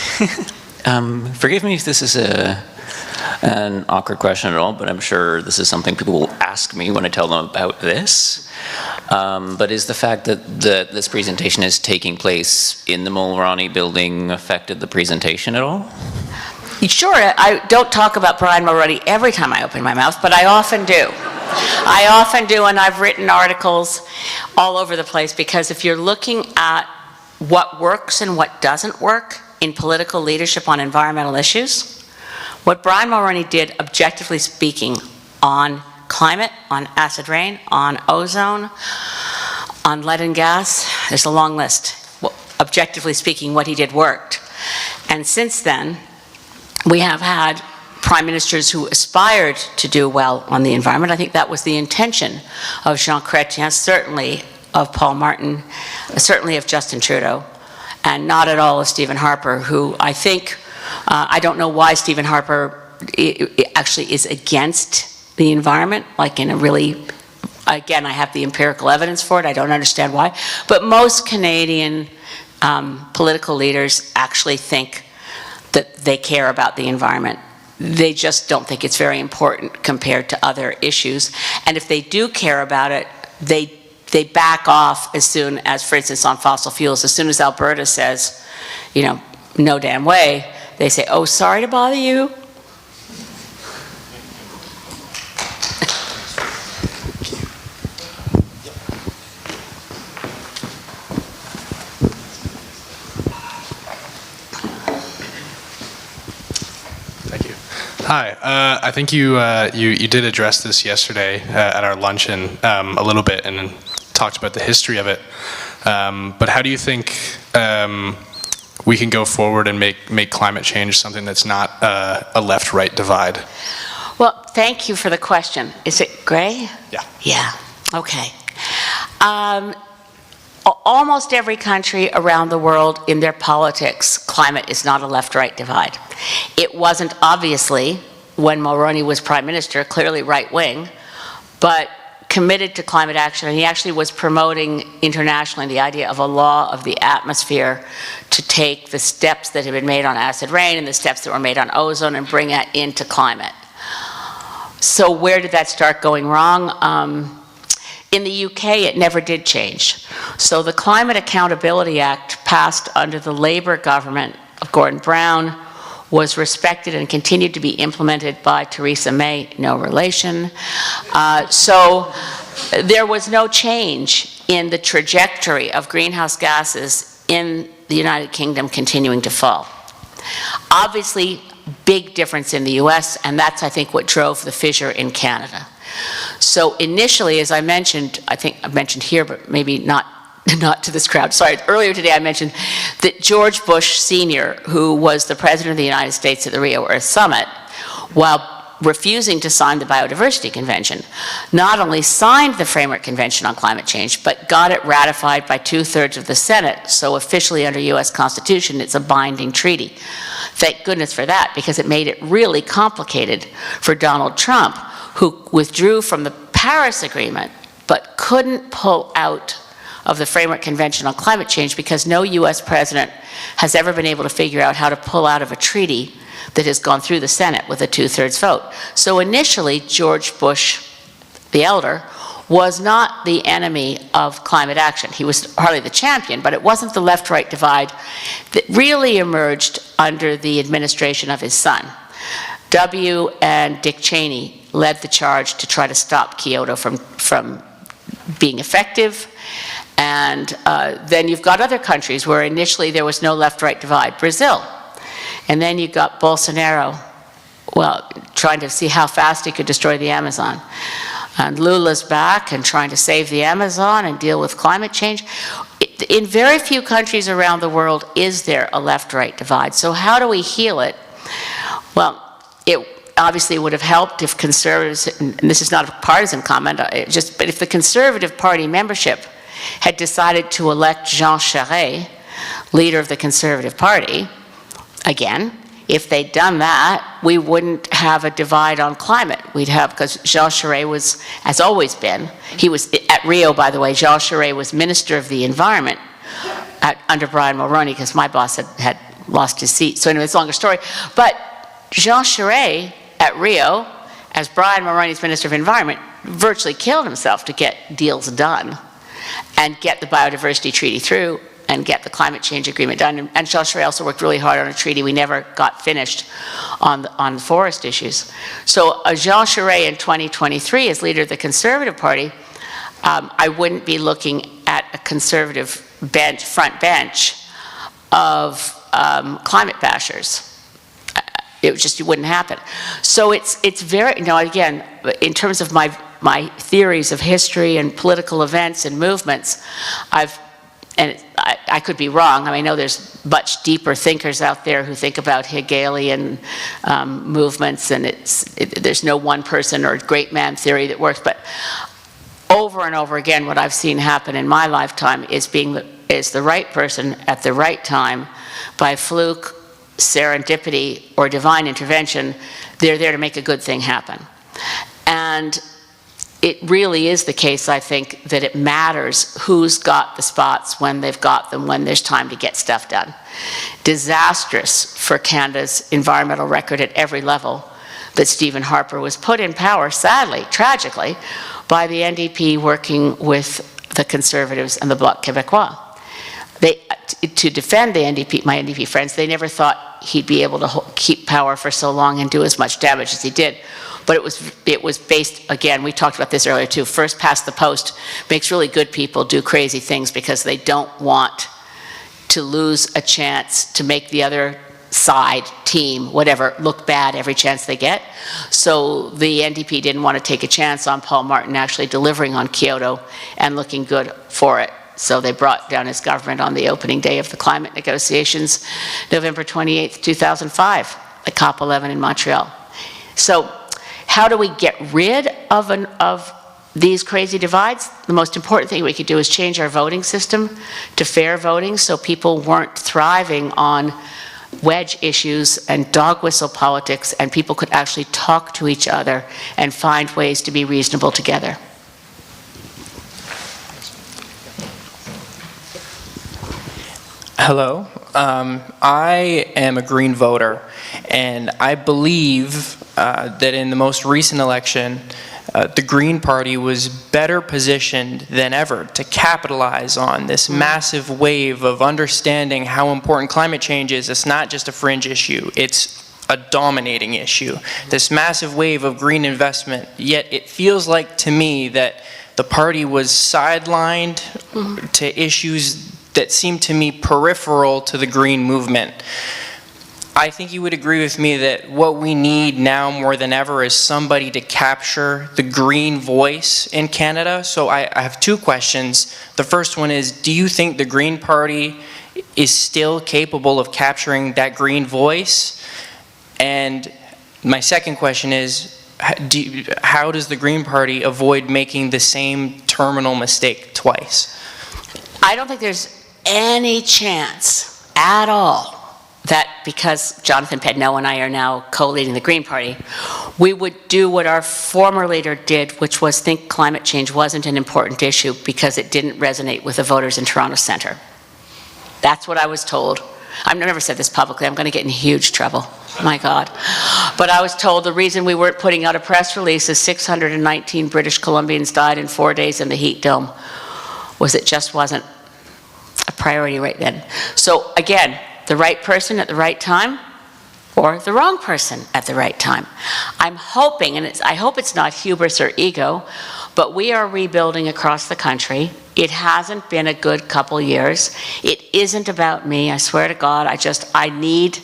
Forgive me if this is an awkward question at all, but I'm sure this is something people will ask me when I tell them about this. But is the fact that this presentation is taking place in the Mulroney building affected the presentation at all? Sure, I don't talk about Brian Mulroney every time I open my mouth, but I often do. I often do, and I've written articles all over the place, because if you're looking at what works and what doesn't work in political leadership on environmental issues, what Brian Mulroney did, objectively speaking, on climate, on acid rain, on ozone, on lead and gas, there's a long list. Well, objectively speaking, what he did worked. And since then, we have had prime ministers who aspired to do well on the environment. I think that was the intention of Jean Chrétien, certainly of Paul Martin, certainly of Justin Trudeau, and not at all of Stephen Harper, who I think, I don't know why Stephen Harper actually is against the environment, like in a really, again, I have the empirical evidence for it, I don't understand why, but most Canadian political leaders actually think that they care about the environment. They just don't think it's very important compared to other issues, and if they do care about it, they back off as soon as, for instance, on fossil fuels, as soon as Alberta says, you know, no damn way, they say, oh, sorry to bother you. Thank you. Hi, I think you did address this yesterday at our luncheon a little bit, and talked about the history of it. But how do you think we can go forward and make climate change something that's not a left-right divide? Well, thank you for the question. Is it gray? Yeah. Yeah, okay. Almost every country around the world in their politics, climate is not a left-right divide. It wasn't, obviously, when Mulroney was prime minister, clearly right-wing, but committed to climate action, and he actually was promoting internationally the idea of a law of the atmosphere to take the steps that had been made on acid rain and the steps that were made on ozone and bring that into climate. So where did that start going wrong? In the UK, it never did change. So the Climate Accountability Act, passed under the Labour government of Gordon Brown, was respected and continued to be implemented by Theresa May, no relation. So there was no change in the trajectory of greenhouse gases in the United Kingdom continuing to fall. Obviously, big difference in the US, and that's, I think, what drove the fissure in Canada. So initially, as I mentioned, I think I've mentioned here, but maybe not to this crowd. Sorry, earlier today I mentioned that George Bush Sr., who was the President of the United States at the Rio Earth Summit, while refusing to sign the Biodiversity Convention, not only signed the Framework Convention on Climate Change, but got it ratified by 2/3 of the Senate. So officially under US Constitution, it's a binding treaty. Thank goodness for that, because it made it really complicated for Donald Trump, who withdrew from the Paris Agreement, but couldn't pull out of the Framework Convention on Climate Change because no US president has ever been able to figure out how to pull out of a treaty that has gone through the Senate with a 2/3 vote. So initially, George Bush, the elder, was not the enemy of climate action. He was hardly the champion, but it wasn't the left-right divide that really emerged under the administration of his son. W. and Dick Cheney led the charge to try to stop Kyoto from being effective, And then you've got other countries where initially there was no left-right divide, Brazil. And then you got Bolsonaro, well, trying to see how fast he could destroy the Amazon. And Lula's back and trying to save the Amazon and deal with climate change. In very few countries around the world is there a left-right divide. So how do we heal it? Well, it obviously would have helped if conservatives, and this is not a partisan comment, but if the Conservative Party membership had decided to elect Jean Charest, leader of the Conservative Party, again, if they'd done that, we wouldn't have a divide on climate. We'd have, because Jean Charest has always been, he was, at Rio, by the way, Jean Charest was Minister of the Environment under Brian Mulroney, because my boss had lost his seat. So anyway, it's a longer story. But Jean Charest at Rio, as Brian Mulroney's Minister of Environment, virtually killed himself to get deals done and get the biodiversity treaty through and get the climate change agreement done. And Jean Charest also worked really hard on a treaty we never got finished on the forest issues. So Jean Charest in 2023 as leader of the Conservative Party, I wouldn't be looking at a conservative front bench of climate bashers. It just wouldn't happen. So it's very, again, in terms of my theories of history and political events and movements, I could be wrong. I know there's much deeper thinkers out there who think about Hegelian movements, and there's no one person or great man theory that works. But over and over again, what I've seen happen in my lifetime is the right person at the right time, by fluke, serendipity, or divine intervention. They're there to make a good thing happen. And it really is the case, I think, that it matters who's got the spots, when they've got them, when there's time to get stuff done. Disastrous for Canada's environmental record at every level that Stephen Harper was put in power, sadly, tragically, by the NDP working with the Conservatives and the Bloc Québécois. To defend the NDP, my NDP friends, they never thought he'd be able to keep power for so long and do as much damage as he did. But it was based, again, we talked about this earlier too, first past the post makes really good people do crazy things because they don't want to lose a chance to make the other side, team, whatever, look bad every chance they get. So the NDP didn't want to take a chance on Paul Martin actually delivering on Kyoto and looking good for it. So they brought down his government on the opening day of the climate negotiations, November 28th, 2005, at COP11 in Montreal. So how do we get rid of these crazy divides? The most important thing we could do is change our voting system to fair voting, so people weren't thriving on wedge issues and dog whistle politics, and people could actually talk to each other and find ways to be reasonable together. Hello, I am a Green voter, and I believe that in the most recent election, the Green Party was better positioned than ever to capitalize on this massive wave of understanding how important climate change is. It's not just a fringe issue, it's a dominating issue. This massive wave of green investment, yet it feels like to me that the party was sidelined to issues that seem to me peripheral to the green movement. I think you would agree with me that what we need now more than ever is somebody to capture the green voice in Canada. So I have two questions. The first one is, do you think the Green Party is still capable of capturing that green voice? And my second question is, how does the Green Party avoid making the same terminal mistake twice? I don't think there's any chance at all that because Jonathan Pedneau and I are now co-leading the Green Party, we would do what our former leader did, which was think climate change wasn't an important issue because it didn't resonate with the voters in Toronto Centre. That's what I was told. I've never said this publicly, I'm going to get in huge trouble, my God. But I was told the reason we weren't putting out a press release is 619 British Columbians died in 4 days in the heat dome, was it just wasn't a priority right then. So again, the right person at the right time, or the wrong person at the right time. I'm hoping, and I hope it's not hubris or ego, but we are rebuilding across the country. It hasn't been a good couple years. It isn't about me, I swear to God. I need,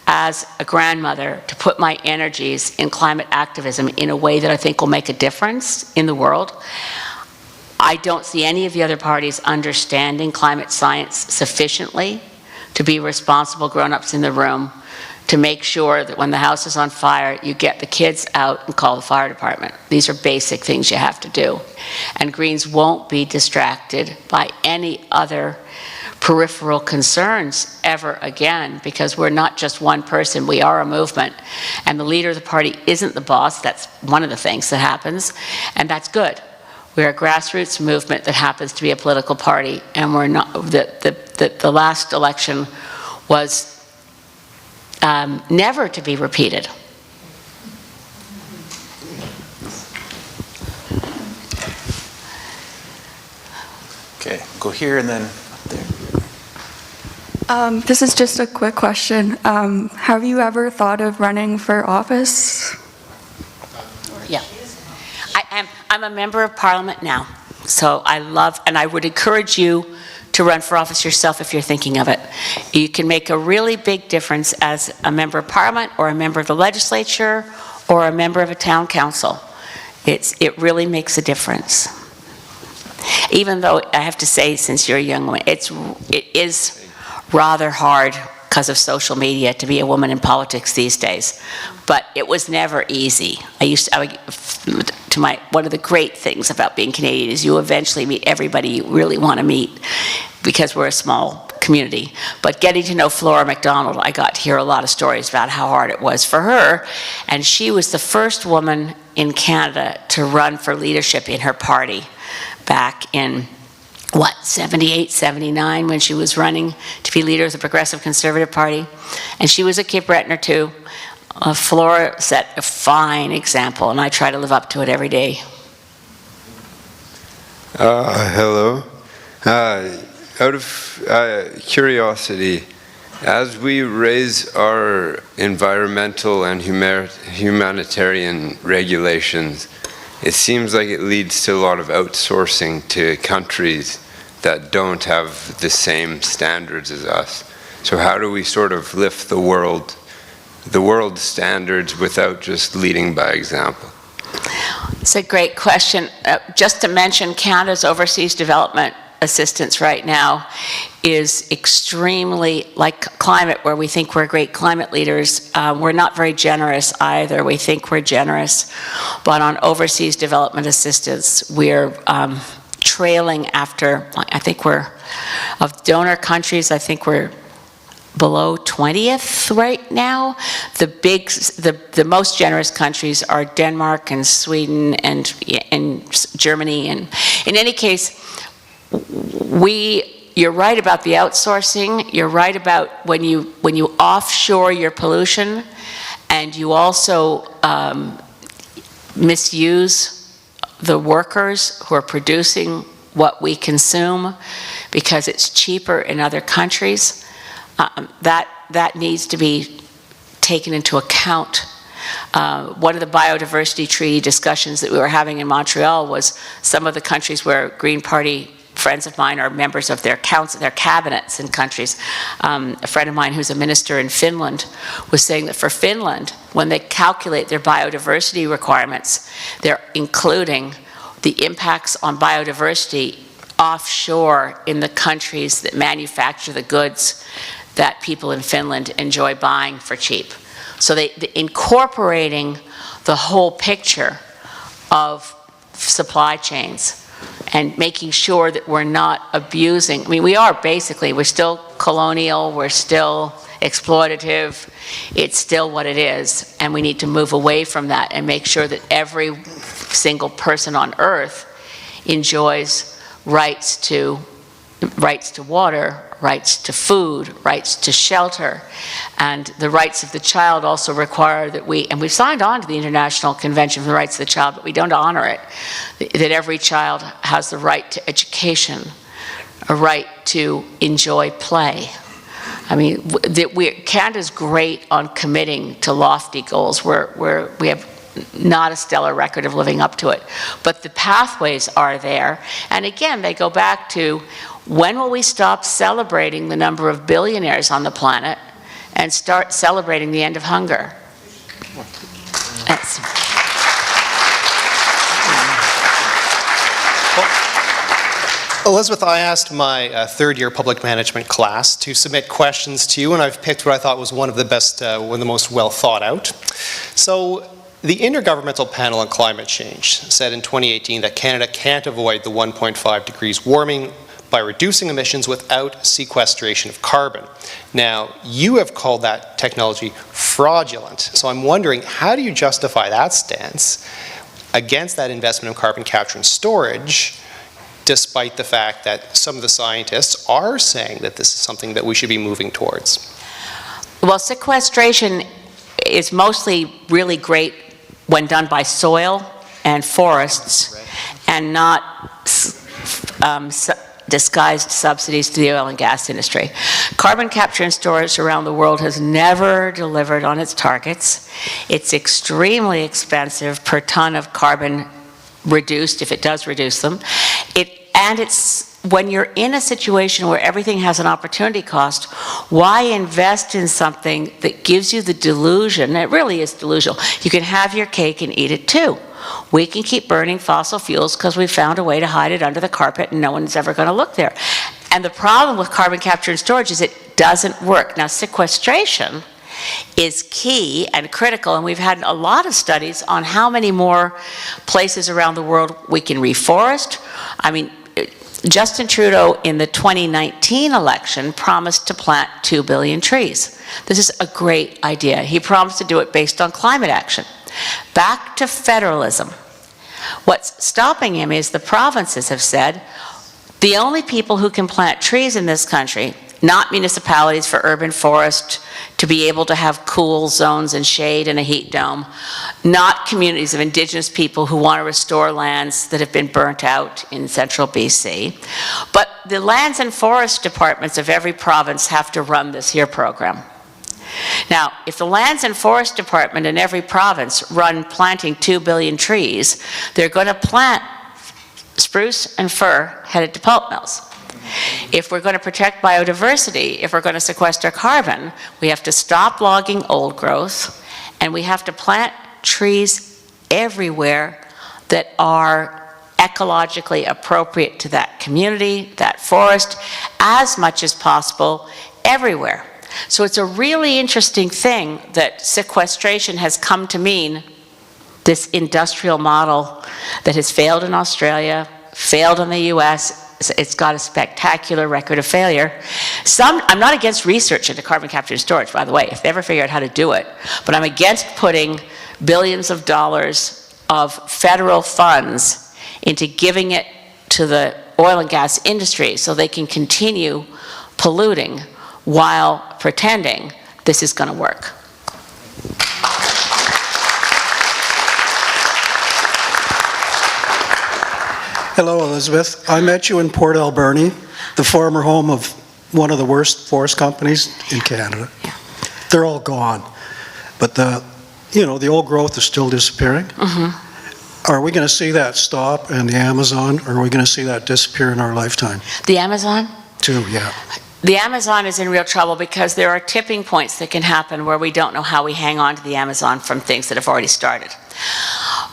as a grandmother, to put my energies in climate activism in a way that I think will make a difference in the world. I don't see any of the other parties understanding climate science sufficiently to be responsible grown-ups in the room, to make sure that when the house is on fire, you get the kids out and call the fire department. These are basic things you have to do. And Greens won't be distracted by any other peripheral concerns ever again, because we're not just one person, we are a movement. And the leader of the party isn't the boss. That's one of the things that happens, and that's good. We're a grassroots movement that happens to be a political party, and we're not, the last election was never to be repeated. Okay, go here and then up there. This is just a quick question. Have you ever thought of running for office? Yeah. I'm a member of Parliament now, so I love, and I would encourage you to run for office yourself if you're thinking of it. You can make a really big difference as a member of Parliament or a member of the legislature or a member of a town council. It really makes a difference. Even though I have to say, since you're a young woman, it is rather hard because of social media to be a woman in politics these days. But it was never easy. One of the great things about being Canadian is you eventually meet everybody you really want to meet, because we're a small community. But getting to know Flora MacDonald, I got to hear a lot of stories about how hard it was for her. And she was the first woman in Canada to run for leadership in her party back in, 78, 79, when she was running to be leader of the Progressive Conservative Party. And she was a Cape Bretoner too. Flora set a fine example, and I try to live up to it every day. Hello. Out of curiosity, as we raise our environmental and humanitarian regulations, it seems like it leads to a lot of outsourcing to countries that don't have the same standards as us. So how do we sort of lift the world standards without just leading by example? It's a great question. Just to mention, Canada's overseas development assistance right now is extremely, like climate, where we think we're great climate leaders, we're not very generous either. We think we're generous, but on overseas development assistance, we're trailing after, I think of donor countries, I think we're below 20th right now. The most generous countries are Denmark and Sweden and Germany. And in any case, you're right about the outsourcing. You're right about when you offshore your pollution, and you also misuse the workers who are producing what we consume because it's cheaper in other countries. That needs to be taken into account. One of the biodiversity treaty discussions that we were having in Montreal was some of the countries where Green Party friends of mine are members of their council, their cabinets in countries. A friend of mine who's a minister in Finland was saying that for Finland, when they calculate their biodiversity requirements, they're including the impacts on biodiversity offshore in the countries that manufacture the goods that people in Finland enjoy buying for cheap. So they incorporating the whole picture of supply chains and making sure that we're not abusing. I mean, we're still colonial, we're still exploitative, it's still what it is, and we need to move away from that and make sure that every single person on earth enjoys rights to water, rights to food, rights to shelter, and the rights of the child also require that we've signed on to the International Convention for the Rights of the Child, but we don't honor it, that every child has the right to education, a right to enjoy play, I mean, Canada's great on committing to lofty goals where we have not a stellar record of living up to it. But the pathways are there. And again, they go back to, when will we stop celebrating the number of billionaires on the planet and start celebrating the end of hunger? That's Elizabeth, I asked my third-year public management class to submit questions to you, and I've picked what I thought was one of the best, one of the most well thought out. So, the Intergovernmental Panel on Climate Change said in 2018 that Canada can't avoid the 1.5 degrees warming by reducing emissions without sequestration of carbon. Now, you have called that technology fraudulent. So I'm wondering, how do you justify that stance against that investment in carbon capture and storage, despite the fact that some of the scientists are saying that this is something that we should be moving towards? Well, sequestration is mostly really great when done by soil and forests, and not disguised subsidies to the oil and gas industry. Carbon capture and storage around the world has never delivered on its targets. It's extremely expensive per ton of carbon reduced, if it does reduce them. And it's when you're in a situation where everything has an opportunity cost, why invest in something that gives you the delusion, it really is delusional, you can have your cake and eat it too. We can keep burning fossil fuels because we found a way to hide it under the carpet and no one's ever going to look there. And the problem with carbon capture and storage is it doesn't work. Now, sequestration is key and critical, and we've had a lot of studies on how many more places around the world we can reforest. I mean, Justin Trudeau in the 2019 election promised to plant 2 billion trees. This is a great idea. He promised to do it based on climate action. Back to federalism. What's stopping him is the provinces have said, the only people who can plant trees in this country, not municipalities for urban forest to be able to have cool zones and shade and a heat dome, not communities of Indigenous people who want to restore lands that have been burnt out in central BC, but the lands and forest departments of every province have to run this here program. Now, if the lands and forest department in every province run planting 2 billion trees, they're going to plant spruce and fir headed to pulp mills. If we're going to protect biodiversity, if we're going to sequester carbon, we have to stop logging old growth, and we have to plant trees everywhere that are ecologically appropriate to that community, that forest, as much as possible, everywhere. So it's a really interesting thing that sequestration has come to mean this industrial model that has failed in Australia, failed in the US. It's got a spectacular record of failure. I'm not against research into carbon capture and storage, by the way, if they ever figure out how to do it. But I'm against putting billions of dollars of federal funds into giving it to the oil and gas industry so they can continue polluting while pretending this is going to work. Hello, Elizabeth. I met you in Port Alberni, the former home of one of the worst forest companies in Canada. Yeah. They're all gone, but the old growth is still disappearing. Mm-hmm. Are we going to see that stop in the Amazon, or are we going to see that disappear in our lifetime? The Amazon? Too, yeah. The Amazon is in real trouble because there are tipping points that can happen where we don't know how we hang on to the Amazon from things that have already started.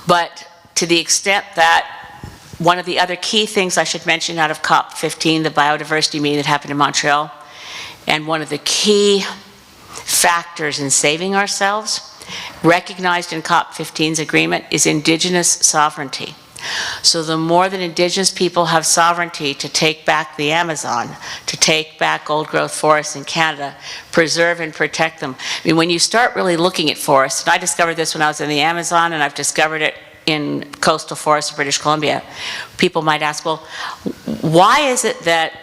But to the extent that one of the other key things I should mention out of COP15, the biodiversity meeting that happened in Montreal, and one of the key factors in saving ourselves, recognized in COP15's agreement, is Indigenous sovereignty. So the more that Indigenous people have sovereignty to take back the Amazon, to take back old growth forests in Canada, preserve and protect them. I mean, when you start really looking at forests, and I discovered this when I was in the Amazon, and I've discovered it in coastal forests of British Columbia, people might ask, well, why is it that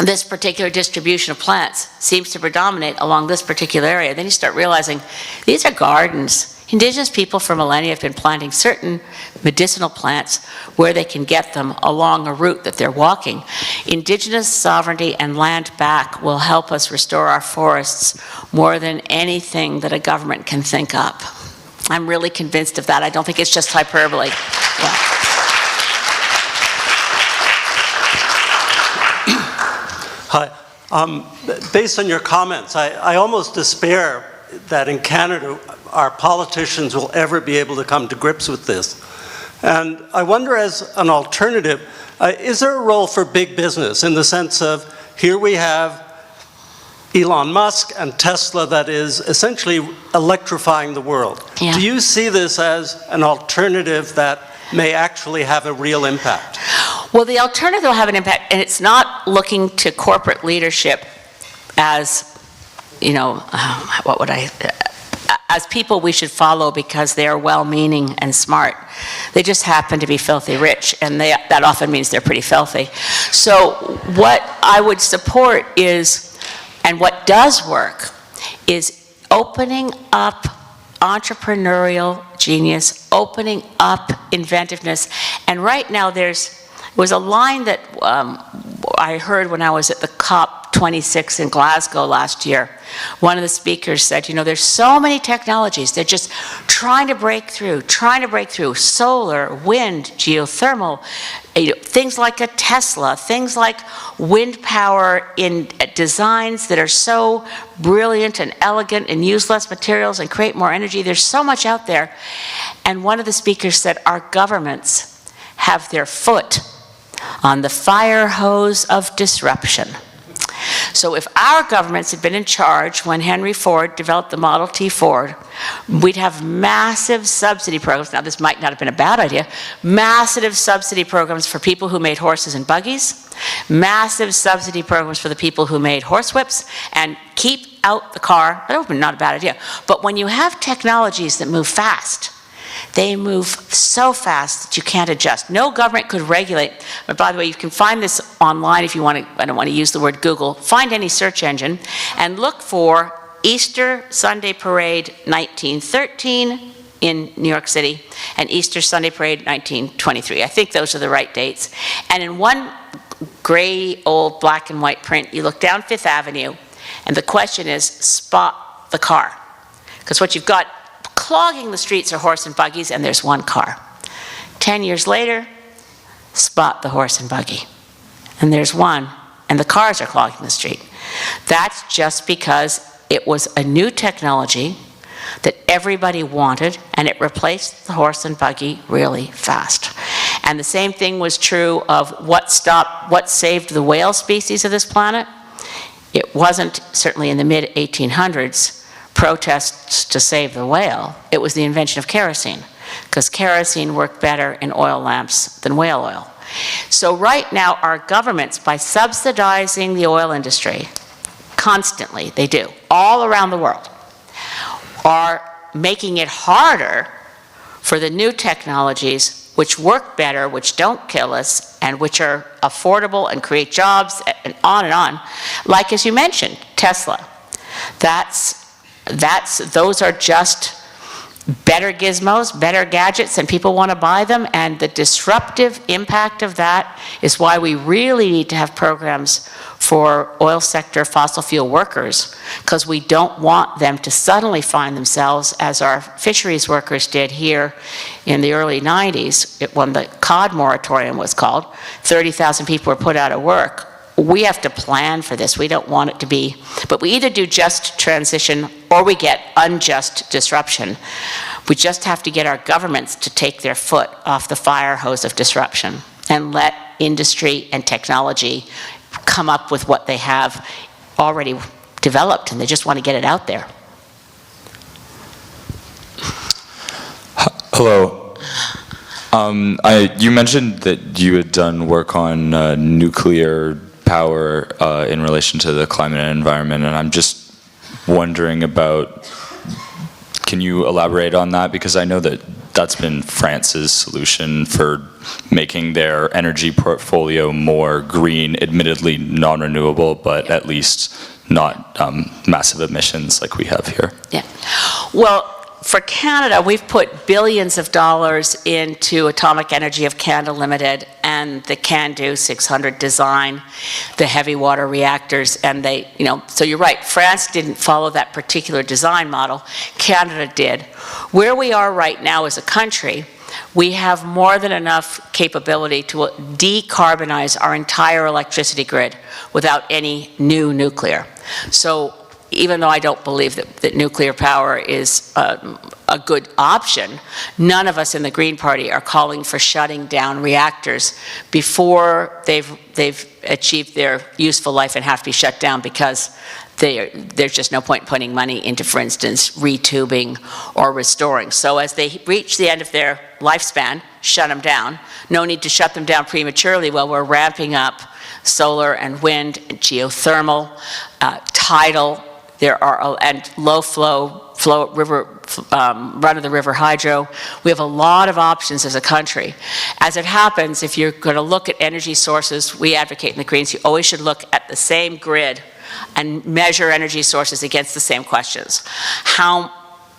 this particular distribution of plants seems to predominate along this particular area? Then you start realizing these are gardens Indigenous people for millennia have been planting certain medicinal plants where they can get them along a route that they're walking. Indigenous sovereignty and land back will help us restore our forests more than anything that a government can think up. I'm really convinced of that. I don't think it's just hyperbole. Yeah. Hi. Based on your comments, I almost despair that in Canada our politicians will ever be able to come to grips with this. And I wonder, as an alternative, is there a role for big business in the sense of here we have Elon Musk and Tesla that is essentially electrifying the world. Yeah. Do you see this as an alternative that may actually have a real impact? Well, the alternative will have an impact, and it's not looking to corporate leadership as, you know, as people we should follow because they are well-meaning and smart. They just happen to be filthy rich, and that often means they're pretty filthy. So what I would support is, and what does work, is opening up entrepreneurial genius, opening up inventiveness. And right now was a line that I heard when I was at the COP26 in Glasgow last year. One of the speakers said, you know, there's so many technologies, they're just trying to break through, solar, wind, geothermal, things like a Tesla, things like wind power in designs that are so brilliant and elegant and use less materials and create more energy. There's so much out there. And one of the speakers said, our governments have their foot on the fire hose of disruption. So if our governments had been in charge when Henry Ford developed the Model T Ford, we'd have massive subsidy programs. Now, this might not have been a bad idea. Massive subsidy programs for people who made horses and buggies, massive subsidy programs for the people who made horsewhips, and keep out the car. That would have been not a bad idea. But when you have technologies that move fast, they move so fast that you can't adjust. No government could regulate. But by the way, you can find this online if you want to, I don't want to use the word Google, find any search engine and look for Easter Sunday Parade 1913 in New York City and Easter Sunday Parade 1923. I think those are the right dates. And in one gray old black and white print, you look down Fifth Avenue and the question is, spot the car. Because what you've got clogging the streets are horse and buggies, and there's one car. 10 years later, spot the horse and buggy. And there's one, and the cars are clogging the street. That's just because it was a new technology that everybody wanted, and it replaced the horse and buggy really fast. And the same thing was true of what saved the whale species of this planet. It wasn't, certainly in the mid-1800s, protests to save the whale. It was the invention of kerosene, because kerosene worked better in oil lamps than whale oil. So right now, our governments, by subsidizing the oil industry, constantly, they do, all around the world, are making it harder for the new technologies which work better, which don't kill us, and which are affordable and create jobs, and on, like, as you mentioned, Tesla. Those are just better gizmos, better gadgets, and people want to buy them, and the disruptive impact of that is why we really need to have programs for oil sector fossil fuel workers, because we don't want them to suddenly find themselves, as our fisheries workers did here in the early 90s, when the cod moratorium was called, 30,000 people were put out of work. We have to plan for this. We don't want it to be, but we either do just transition or we get unjust disruption. We just have to get our governments to take their foot off the fire hose of disruption and let industry and technology come up with what they have already developed, and they just want to get it out there. Hello. You mentioned that you had done work on nuclear power in relation to the climate and environment, and I'm just wondering about, can you elaborate on that? Because I know that that's been France's solution for making their energy portfolio more green, admittedly non-renewable, but at least not massive emissions like we have here. Yeah. Well, for Canada, we've put billions of dollars into Atomic Energy of Canada Limited and the CANDU 600 design, the heavy water reactors, and they, so you're right, France didn't follow that particular design model, Canada did. Where we are right now as a country, we have more than enough capability to decarbonize our entire electricity grid without any new nuclear. So even though I don't believe that nuclear power is a good option, none of us in the Green Party are calling for shutting down reactors before they've achieved their useful life and have to be shut down, because there's just no point in putting money into, for instance, retubing or restoring. So as they reach the end of their lifespan, shut them down. No need to shut them down prematurely while we're ramping up solar and wind, and geothermal, tidal. There are, and low flow river, run-of-the-river hydro. We have a lot of options as a country. As it happens, if you're going to look at energy sources, we advocate in the Greens, you always should look at the same grid and measure energy sources against the same questions. How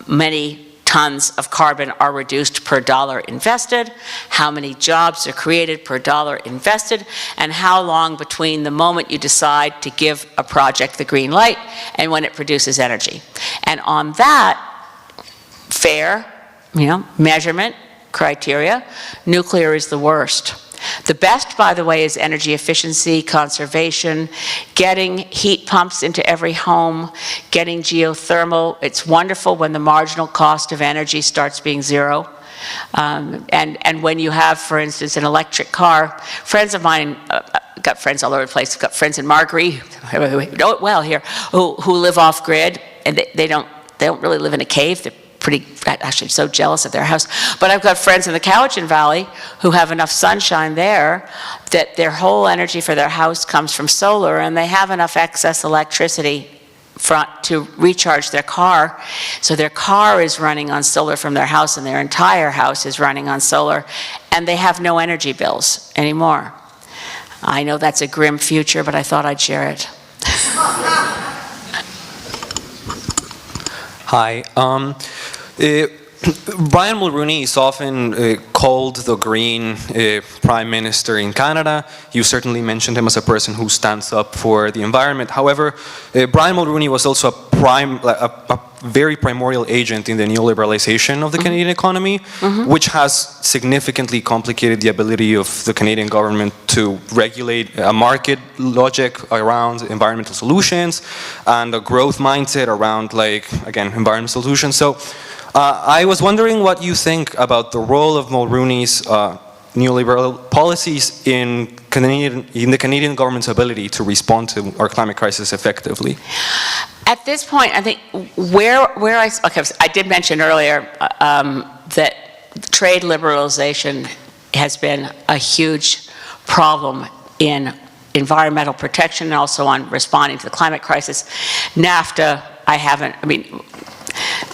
many tons of carbon are reduced per dollar invested, how many jobs are created per dollar invested, and how long between the moment you decide to give a project the green light and when it produces energy. And on that fair, measurement criteria, nuclear is the worst. The best, by the way, is energy efficiency, conservation, getting heat pumps into every home, getting geothermal. It's wonderful when the marginal cost of energy starts being zero. And when you have, for instance, an electric car, friends of mine, got friends all over the place, I've got friends in Margery, who know it well here, who live off grid, and they don't really live in a cave. They're actually so jealous of their house. But I've got friends in the Cowichan Valley who have enough sunshine there that their whole energy for their house comes from solar, and they have enough excess electricity to recharge their car. So their car is running on solar from their house, and their entire house is running on solar, and they have no energy bills anymore. I know that's a grim future, but I thought I'd share it. Hi. Brian Mulroney is often called the Green Prime Minister in Canada. You certainly mentioned him as a person who stands up for the environment. However, Brian Mulroney was also a very primordial agent in the neoliberalization of the Canadian economy, which has significantly complicated the ability of the Canadian government to regulate a market logic around environmental solutions and a growth mindset around, again, environmental solutions. So I was wondering what you think about the role of Mulroney's neoliberal policies in the Canadian government's ability to respond to our climate crisis effectively. At this point, I think I did mention earlier that trade liberalization has been a huge problem in environmental protection and also on responding to the climate crisis. NAFTA,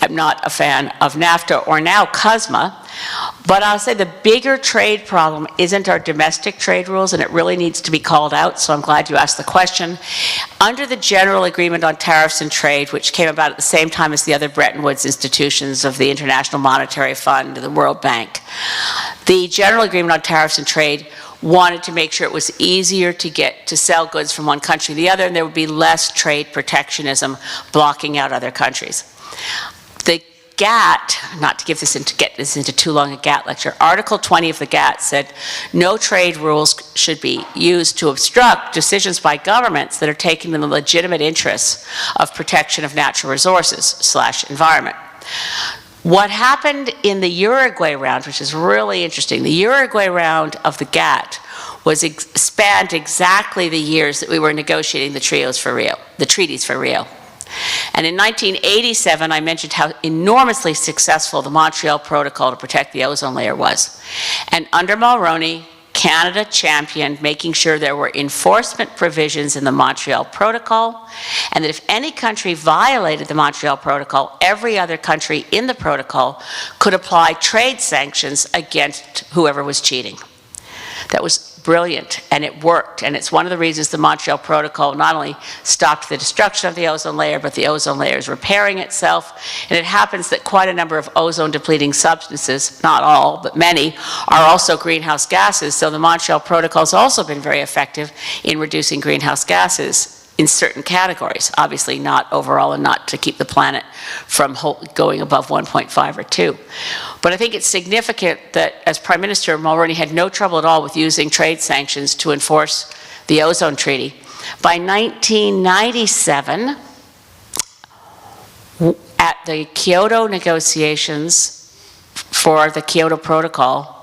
I'm not a fan of NAFTA or now CUSMA, but I'll say the bigger trade problem isn't our domestic trade rules, and it really needs to be called out, so I'm glad you asked the question. Under the General Agreement on Tariffs and Trade, which came about at the same time as the other Bretton Woods institutions of the International Monetary Fund, the World Bank, the General Agreement on Tariffs and Trade wanted to make sure it was easier to sell goods from one country to the other, and there would be less trade protectionism blocking out other countries. The GATT, not to get this into too long a GATT lecture, Article 20 of the GATT said no trade rules should be used to obstruct decisions by governments that are taken in the legitimate interests of protection of natural resources / environment. What happened in the Uruguay round, which is really interesting, the Uruguay round of the GATT spanned exactly the years that we were negotiating the treaties for Rio. And in 1987, I mentioned how enormously successful the Montreal Protocol to protect the ozone layer was. And under Mulroney, Canada championed making sure there were enforcement provisions in the Montreal Protocol, and that if any country violated the Montreal Protocol, every other country in the protocol could apply trade sanctions against whoever was cheating. That was brilliant, and it worked, and it's one of the reasons the Montreal Protocol not only stopped the destruction of the ozone layer, but the ozone layer is repairing itself, and it happens that quite a number of ozone-depleting substances, not all, but many, are also greenhouse gases, so the Montreal Protocol has also been very effective in reducing greenhouse gases in certain categories, obviously not overall and not to keep the planet from going above 1.5 or 2. But I think it's significant that as Prime Minister, Mulroney had no trouble at all with using trade sanctions to enforce the ozone treaty. By 1997, at the Kyoto negotiations for the Kyoto Protocol,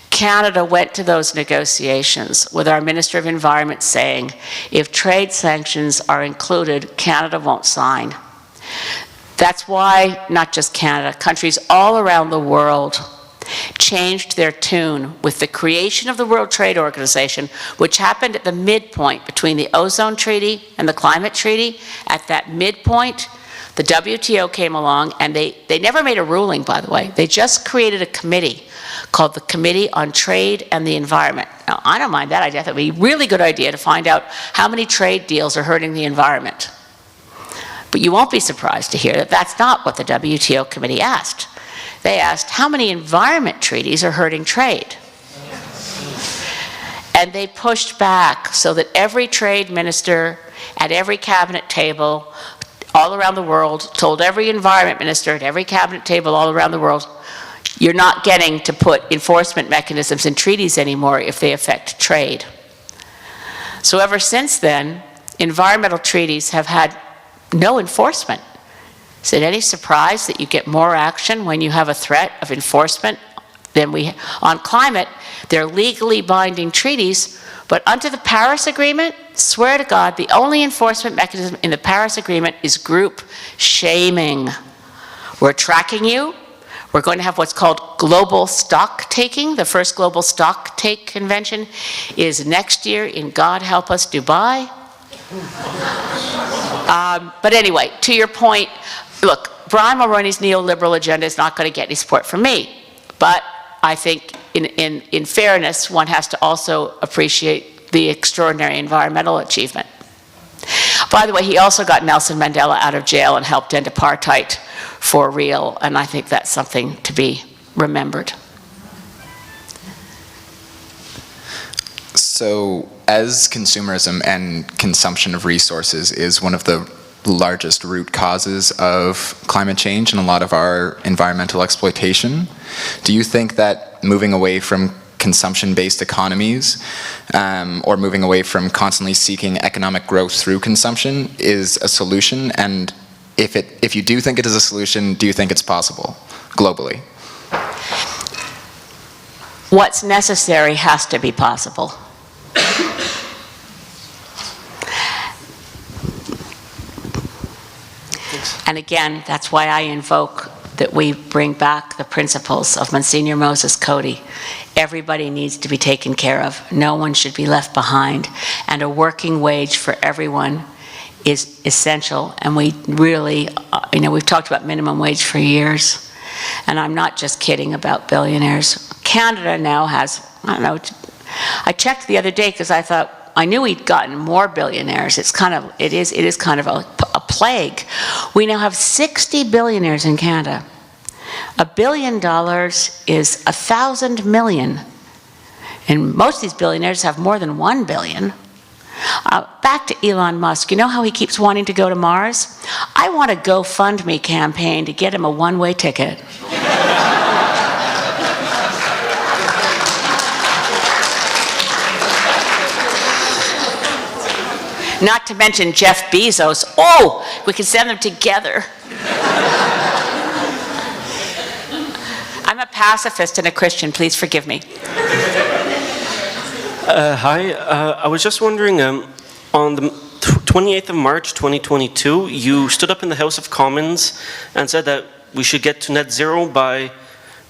Canada went to those negotiations with our Minister of Environment saying, if trade sanctions are included, Canada won't sign. That's why, not just Canada, countries all around the world changed their tune with the creation of the World Trade Organization, which happened at the midpoint between the Ozone Treaty and the Climate Treaty. At that midpoint, the WTO came along, and they never made a ruling, by the way. They just created a committee called the Committee on Trade and the Environment. Now, I don't mind that idea. I thought it would be a really good idea to find out how many trade deals are hurting the environment. But you won't be surprised to hear that that's not what the WTO committee asked. They asked, how many environment treaties are hurting trade? And they pushed back so that every trade minister at every cabinet table all around the world told every environment minister at every cabinet table all around the world, you're not getting to put enforcement mechanisms in treaties anymore if they affect trade. So ever since then, environmental treaties have had no enforcement. Is it any surprise that you get more action when you have a threat of enforcement than we? On climate, they're legally binding treaties, but under the Paris Agreement, swear to God, the only enforcement mechanism in the Paris Agreement is group shaming. We're tracking you. We're going to have what's called global stock taking. The first global stock take convention is next year in, God help us, Dubai. But anyway, to your point, look, Brian Mulroney's neoliberal agenda is not going to get any support from me. But I think in fairness, one has to also appreciate the extraordinary environmental achievement. By the way, he also got Nelson Mandela out of jail and helped end apartheid for real, and I think that's something to be remembered. So, as consumerism and consumption of resources is one of the largest root causes of climate change and a lot of our environmental exploitation, do you think that moving away from consumption-based economies or moving away from constantly seeking economic growth through consumption is a solution? And if you do think it is a solution, do you think it's possible globally? What's necessary has to be possible. And again, that's why I invoke that we bring back the principles of Monsignor Moses Cody. Everybody needs to be taken care of. No one should be left behind. And a working wage for everyone is essential. And we really, we've talked about minimum wage for years. And I'm not just kidding about billionaires. Canada now has, I don't know, I checked the other day because I thought, I knew we'd gotten more billionaires. It is kind of a plague. We now have 60 billionaires in Canada. $1 billion is 1,000 million. And most of these billionaires have more than 1 billion. Back to Elon Musk. You know how he keeps wanting to go to Mars? I want a GoFundMe campaign to get him a one-way ticket. Not to mention Jeff Bezos. Oh, we can send them together. I'm a pacifist and a Christian. Please forgive me. Hi. I was just wondering, on the 28th of March 2022, you stood up in the House of Commons and said that we should get to net zero by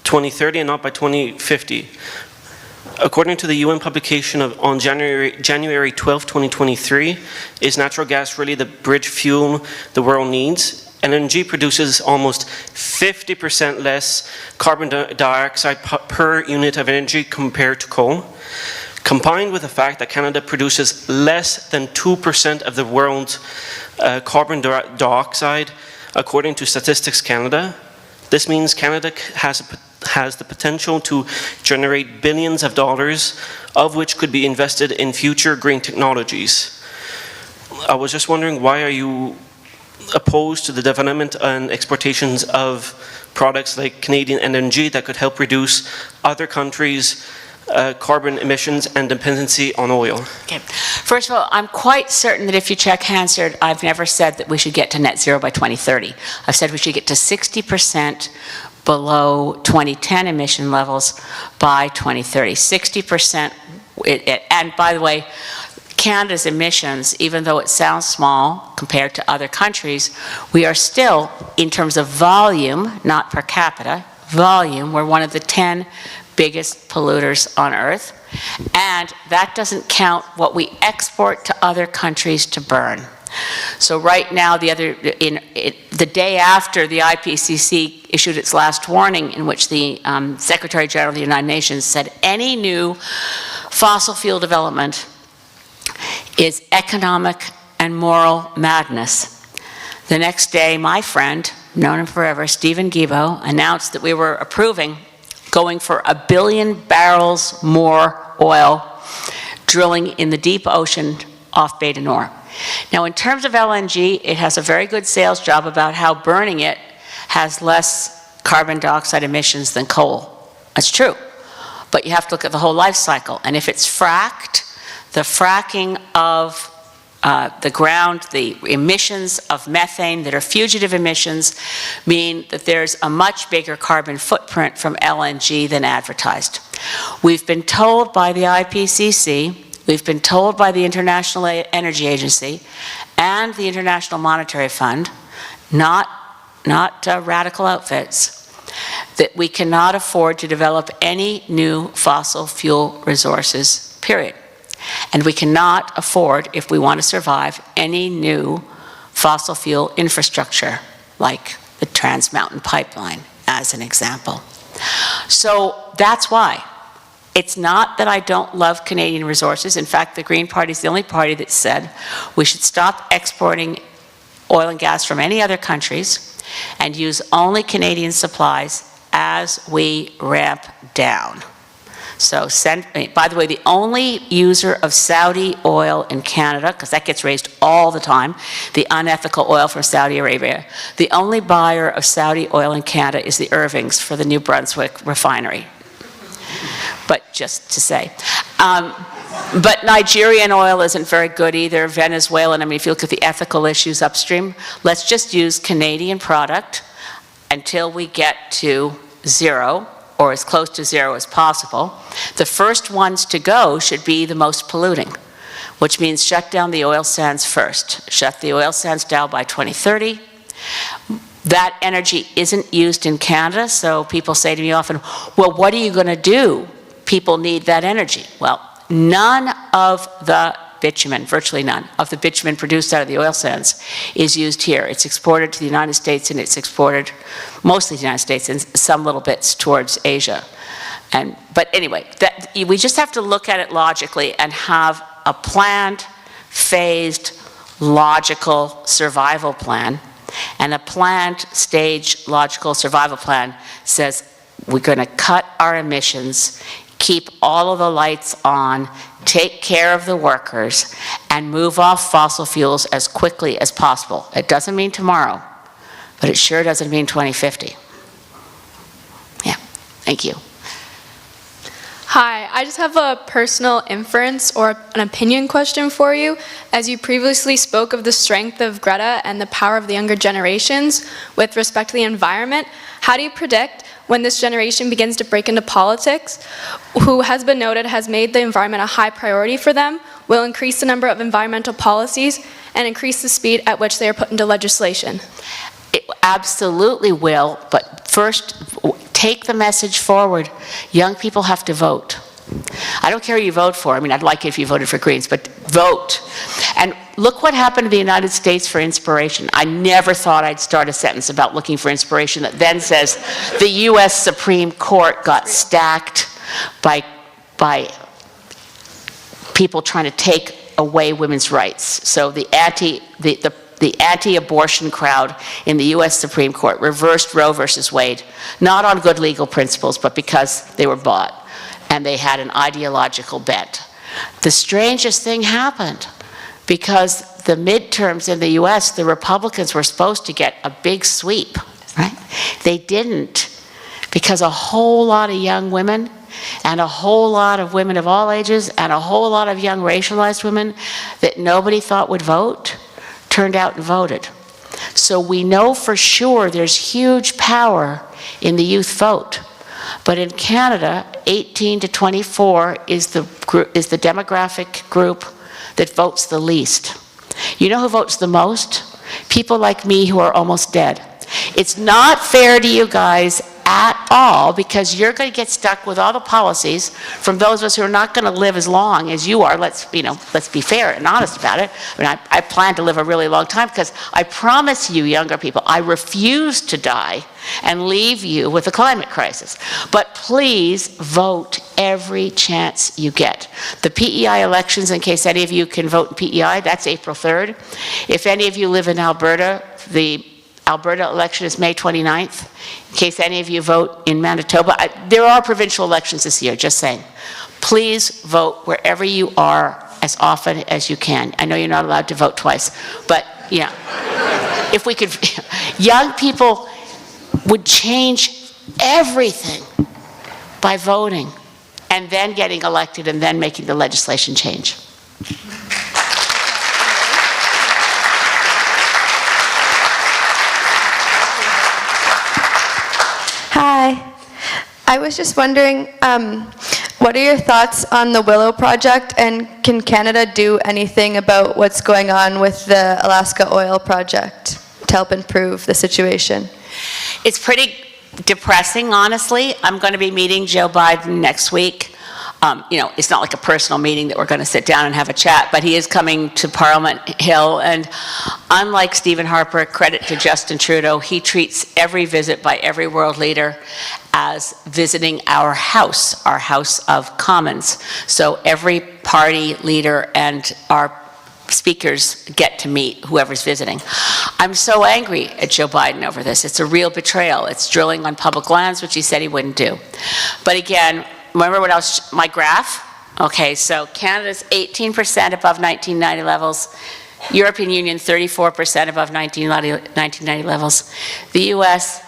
2030 and not by 2050. According to the UN publication on January 12, 2023, is natural gas really the bridge fuel the world needs? LNG produces almost 50% less carbon dioxide per unit of energy compared to coal. Combined with the fact that Canada produces less than 2% of the world's carbon dioxide, according to Statistics Canada, this means Canada has the potential to generate billions of dollars, of which could be invested in future green technologies. I was just wondering, why are you opposed to the development and exportations of products like Canadian LNG that could help reduce other countries' carbon emissions and dependency on oil? Okay. First of all, I'm quite certain that if you check Hansard, I've never said that we should get to net zero by 2030. I've said we should get to 60% below 2010 emission levels by 2030. 60%, and by the way, Canada's emissions, even though it sounds small compared to other countries, we are still, in terms of volume, not per capita, volume, we're one of the 10 biggest polluters on Earth. And that doesn't count what we export to other countries to burn. So right now, the day after the IPCC issued its last warning, in which the Secretary General of the United Nations said any new fossil fuel development is economic and moral madness. The next day, my friend, known him forever, Stephen Guilbeault, announced that we were approving going for 1 billion barrels more oil drilling in the deep ocean off Bay du Nord. Now, in terms of LNG, it has a very good sales job about how burning it has less carbon dioxide emissions than coal. That's true. But you have to look at the whole life cycle. And if it's fracked, the fracking of the ground, the emissions of methane that are fugitive emissions mean that there's a much bigger carbon footprint from LNG than advertised. We've been told by the IPCC, we've been told by the International Energy Agency and the International Monetary Fund, not radical outfits, that we cannot afford to develop any new fossil fuel resources, period. And we cannot afford, if we want to survive, any new fossil fuel infrastructure, like the Trans Mountain Pipeline, as an example. So that's why. It's not that I don't love Canadian resources. In fact, the Green Party is the only party that said we should stop exporting oil and gas from any other countries and use only Canadian supplies as we ramp down. So, by the way, the only user of Saudi oil in Canada, because that gets raised all the time, the unethical oil from Saudi Arabia, the only buyer of Saudi oil in Canada is the Irvings for the New Brunswick refinery. But just to say. But Nigerian oil isn't very good either, Venezuelan. I mean, if you look at the ethical issues upstream, let's just use Canadian product until we get to zero, or as close to zero as possible. The first ones to go should be the most polluting, which means shut down the oil sands first. Shut the oil sands down by 2030. That energy isn't used in Canada, so people say to me often, well, what are you going to do? People need that energy. Well, none of the bitumen, virtually none, of the bitumen produced out of the oil sands is used here. It's exported to the United States, and it's exported mostly to the United States and some little bits towards Asia. But anyway, we just have to look at it logically and have a planned, phased, logical survival plan. And a planned, staged, logical survival plan says we're going to cut our emissions, keep all of the lights on, take care of the workers, and move off fossil fuels as quickly as possible. It doesn't mean tomorrow, but it sure doesn't mean 2050. Yeah, thank you. Hi, I just have a personal inference or an opinion question for you. As you previously spoke of the strength of Greta and the power of the younger generations with respect to the environment, how do you predict when this generation begins to break into politics, who has been noted has made the environment a high priority for them, will increase the number of environmental policies and increase the speed at which they are put into legislation? It absolutely will, but first, take the message forward. Young people have to vote. I don't care who you vote for. I mean, I'd like it if you voted for Greens, but vote. And look what happened to the United States for inspiration. I never thought I'd start a sentence about looking for inspiration that then says the U.S. Supreme Court got stacked by people trying to take away women's rights. So the anti-abortion crowd in the US Supreme Court reversed Roe versus Wade, not on good legal principles, but because they were bought and they had an ideological bent. The strangest thing happened because the midterms in the US, the Republicans were supposed to get a big sweep, right? They didn't, because a whole lot of young women and a whole lot of women of all ages and a whole lot of young racialized women that nobody thought would vote turned out and voted. So we know for sure there's huge power in the youth vote. But in Canada, 18 to 24 is the demographic group that votes the least. You know who votes the most? People like me who are almost dead. It's not fair to you guys at all, because you're going to get stuck with all the policies from those of us who are not going to live as long as you are. Let's be fair and honest about it. I mean, I plan to live a really long time, because I promise you, younger people, I refuse to die and leave you with the climate crisis. But please vote every chance you get. The PEI elections, in case any of you can vote in PEI, that's April 3rd. If any of you live in Alberta, the Alberta election is May 29th. In case any of you vote in Manitoba, there are provincial elections this year, just saying. Please vote wherever you are as often as you can. I know you're not allowed to vote twice, but yeah. If we could, young people would change everything by voting and then getting elected and then making the legislation change. Hi. I was just wondering, what are your thoughts on the Willow project, and can Canada do anything about what's going on with the Alaska oil project to help improve the situation? It's pretty depressing, honestly. I'm going to be meeting Joe Biden next week. It's not like a personal meeting that we're going to sit down and have a chat, but he is coming to Parliament Hill, and unlike Stephen Harper, credit to Justin Trudeau, he treats every visit by every world leader as visiting our House of Commons. So every party leader and our speakers get to meet whoever's visiting. I'm so angry at Joe Biden over this. It's a real betrayal. It's drilling on public lands, which he said he wouldn't do. But again, remember what else, my graph? Okay, so Canada's 18% above 1990 levels, European Union 34% above 1990 levels, the US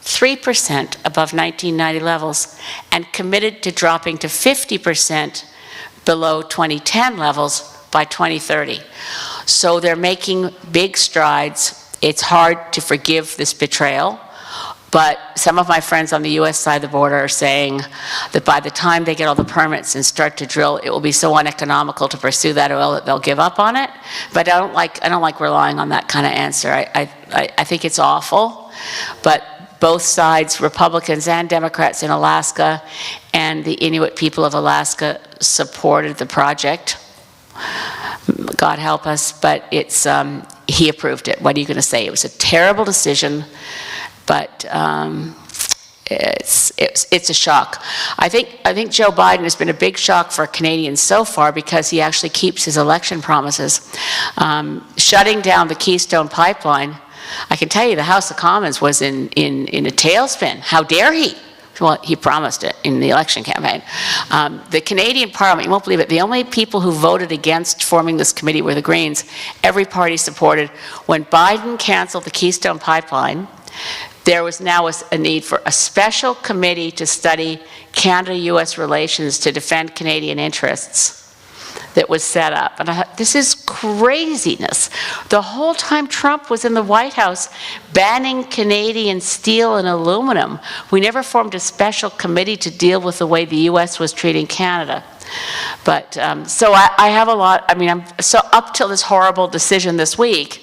3% above 1990 levels, and committed to dropping to 50% below 2010 levels by 2030. So they're making big strides. It's hard to forgive this betrayal. But some of my friends on the US side of the border are saying that by the time they get all the permits and start to drill, it will be so uneconomical to pursue that oil that they'll give up on it. But I don't like relying on that kind of answer. I think it's awful. But both sides, Republicans and Democrats in Alaska and the Inuit people of Alaska, supported the project. God help us, but it's he approved it. What are you going to say? It was a terrible decision. But it's a shock. I think Joe Biden has been a big shock for Canadians so far, because he actually keeps his election promises. Shutting down the Keystone Pipeline, I can tell you the House of Commons was in a tailspin. How dare he? Well, he promised it in the election campaign. The Canadian Parliament, you won't believe it, the only people who voted against forming this committee were the Greens. Every party supported. When Biden canceled the Keystone Pipeline, there was now a need for a special committee to study Canada-US relations to defend Canadian interests that was set up. And I thought, this is craziness. The whole time Trump was in the White House banning Canadian steel and aluminum, we never formed a special committee to deal with the way the US was treating Canada. But, so I have a lot, so up till this horrible decision this week,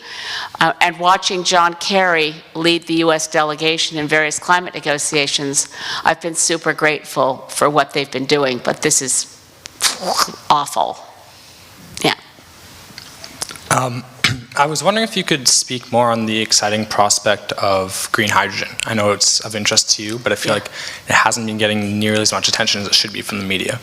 and watching John Kerry lead the US delegation in various climate negotiations, I've been super grateful for what they've been doing, but this is awful. Yeah. I was wondering if you could speak more on the exciting prospect of green hydrogen. I know it's of interest to you, but I feel like it hasn't been getting nearly as much attention as it should be from the media.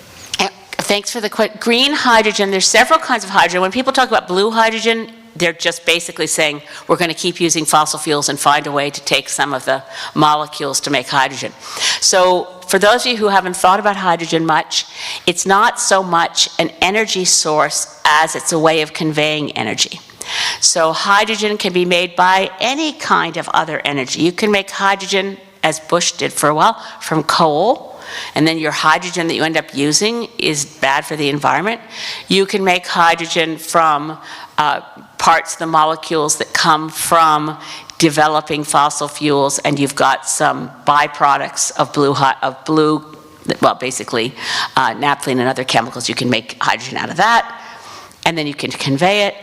Thanks for the question. Green hydrogen, there's several kinds of hydrogen. When people talk about blue hydrogen, they're just basically saying we're going to keep using fossil fuels and find a way to take some of the molecules to make hydrogen. So for those of you who haven't thought about hydrogen much, it's not so much an energy source as it's a way of conveying energy. So hydrogen can be made by any kind of other energy. You can make hydrogen, as Bush did for a while, from coal. And then your hydrogen that you end up using is bad for the environment. You can make hydrogen from parts of the molecules that come from developing fossil fuels, and you've got some byproducts of well, basically naphthalene and other chemicals. You can make hydrogen out of that, and then you can convey it.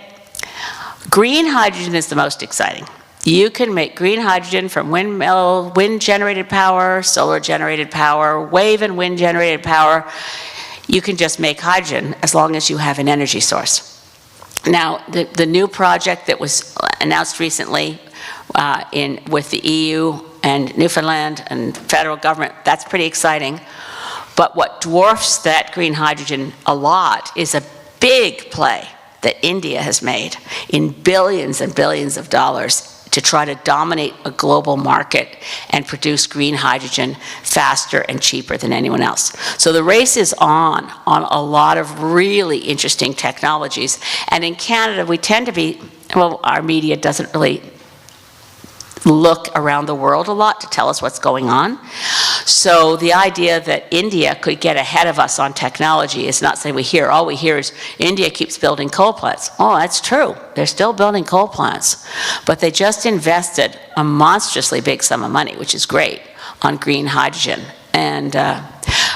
Green hydrogen is the most exciting. You can make green hydrogen from wind-generated power, solar-generated power, wave and wind-generated power. You can just make hydrogen as long as you have an energy source. Now, the new project that was announced recently with the EU and Newfoundland and federal government, that's pretty exciting. But what dwarfs that green hydrogen a lot is a big play that India has made in billions and billions of dollars to try to dominate a global market and produce green hydrogen faster and cheaper than anyone else. So the race is on a lot of really interesting technologies. And in Canada, we tend to be, well, our media doesn't really look around the world a lot to tell us what's going on. So the idea that India could get ahead of us on technology is not something we hear. All we hear is India keeps building coal plants. Oh, that's true. They're still building coal plants. But they just invested a monstrously big sum of money, which is great, on green hydrogen. And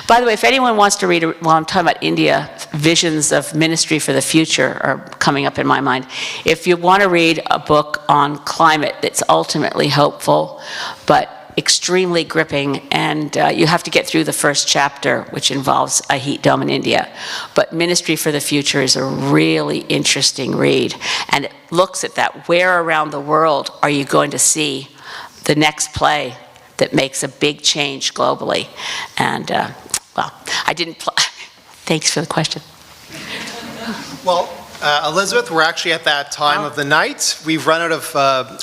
by the way, if anyone wants to read, while I'm talking about India, visions of ministry for the future are coming up in my mind. If you want to read a book on climate that's ultimately hopeful, but extremely gripping, and you have to get through the first chapter, which involves a heat dome in India. But Ministry for the Future is a really interesting read, and it looks at that. Where around the world are you going to see the next play that makes a big change globally? And, well, I didn't, thanks for the question. Well, Elizabeth, we're actually at that time of the night. We've run out of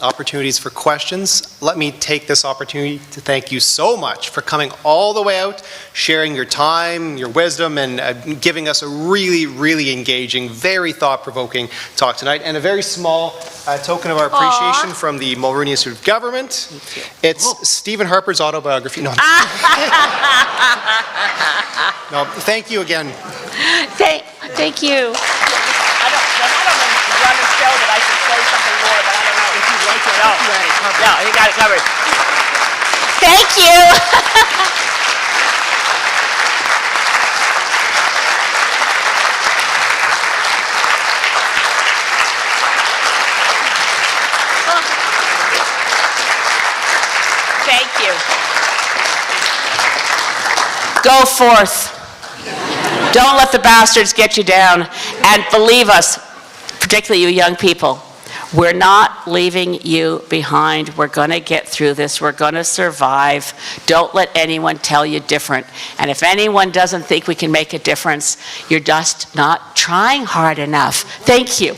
opportunities for questions. Let me take this opportunity to thank you so much for coming all the way out, sharing your time, your wisdom, and giving us a really, really engaging, very thought-provoking talk tonight, and a very small token of our appreciation from the Mulroney Institute of Government. It's Stephen Harper's autobiography. No, no, thank you again. Thank you. I don't run a show that I should say something more, but I don't know if you like it. No, you got it covered. Thank you. Thank you. Go forth. Don't let the bastards get you down. And believe us, particularly you young people, we're not leaving you behind. We're going to get through this. We're going to survive. Don't let anyone tell you different. And if anyone doesn't think we can make a difference, you're just not trying hard enough. Thank you.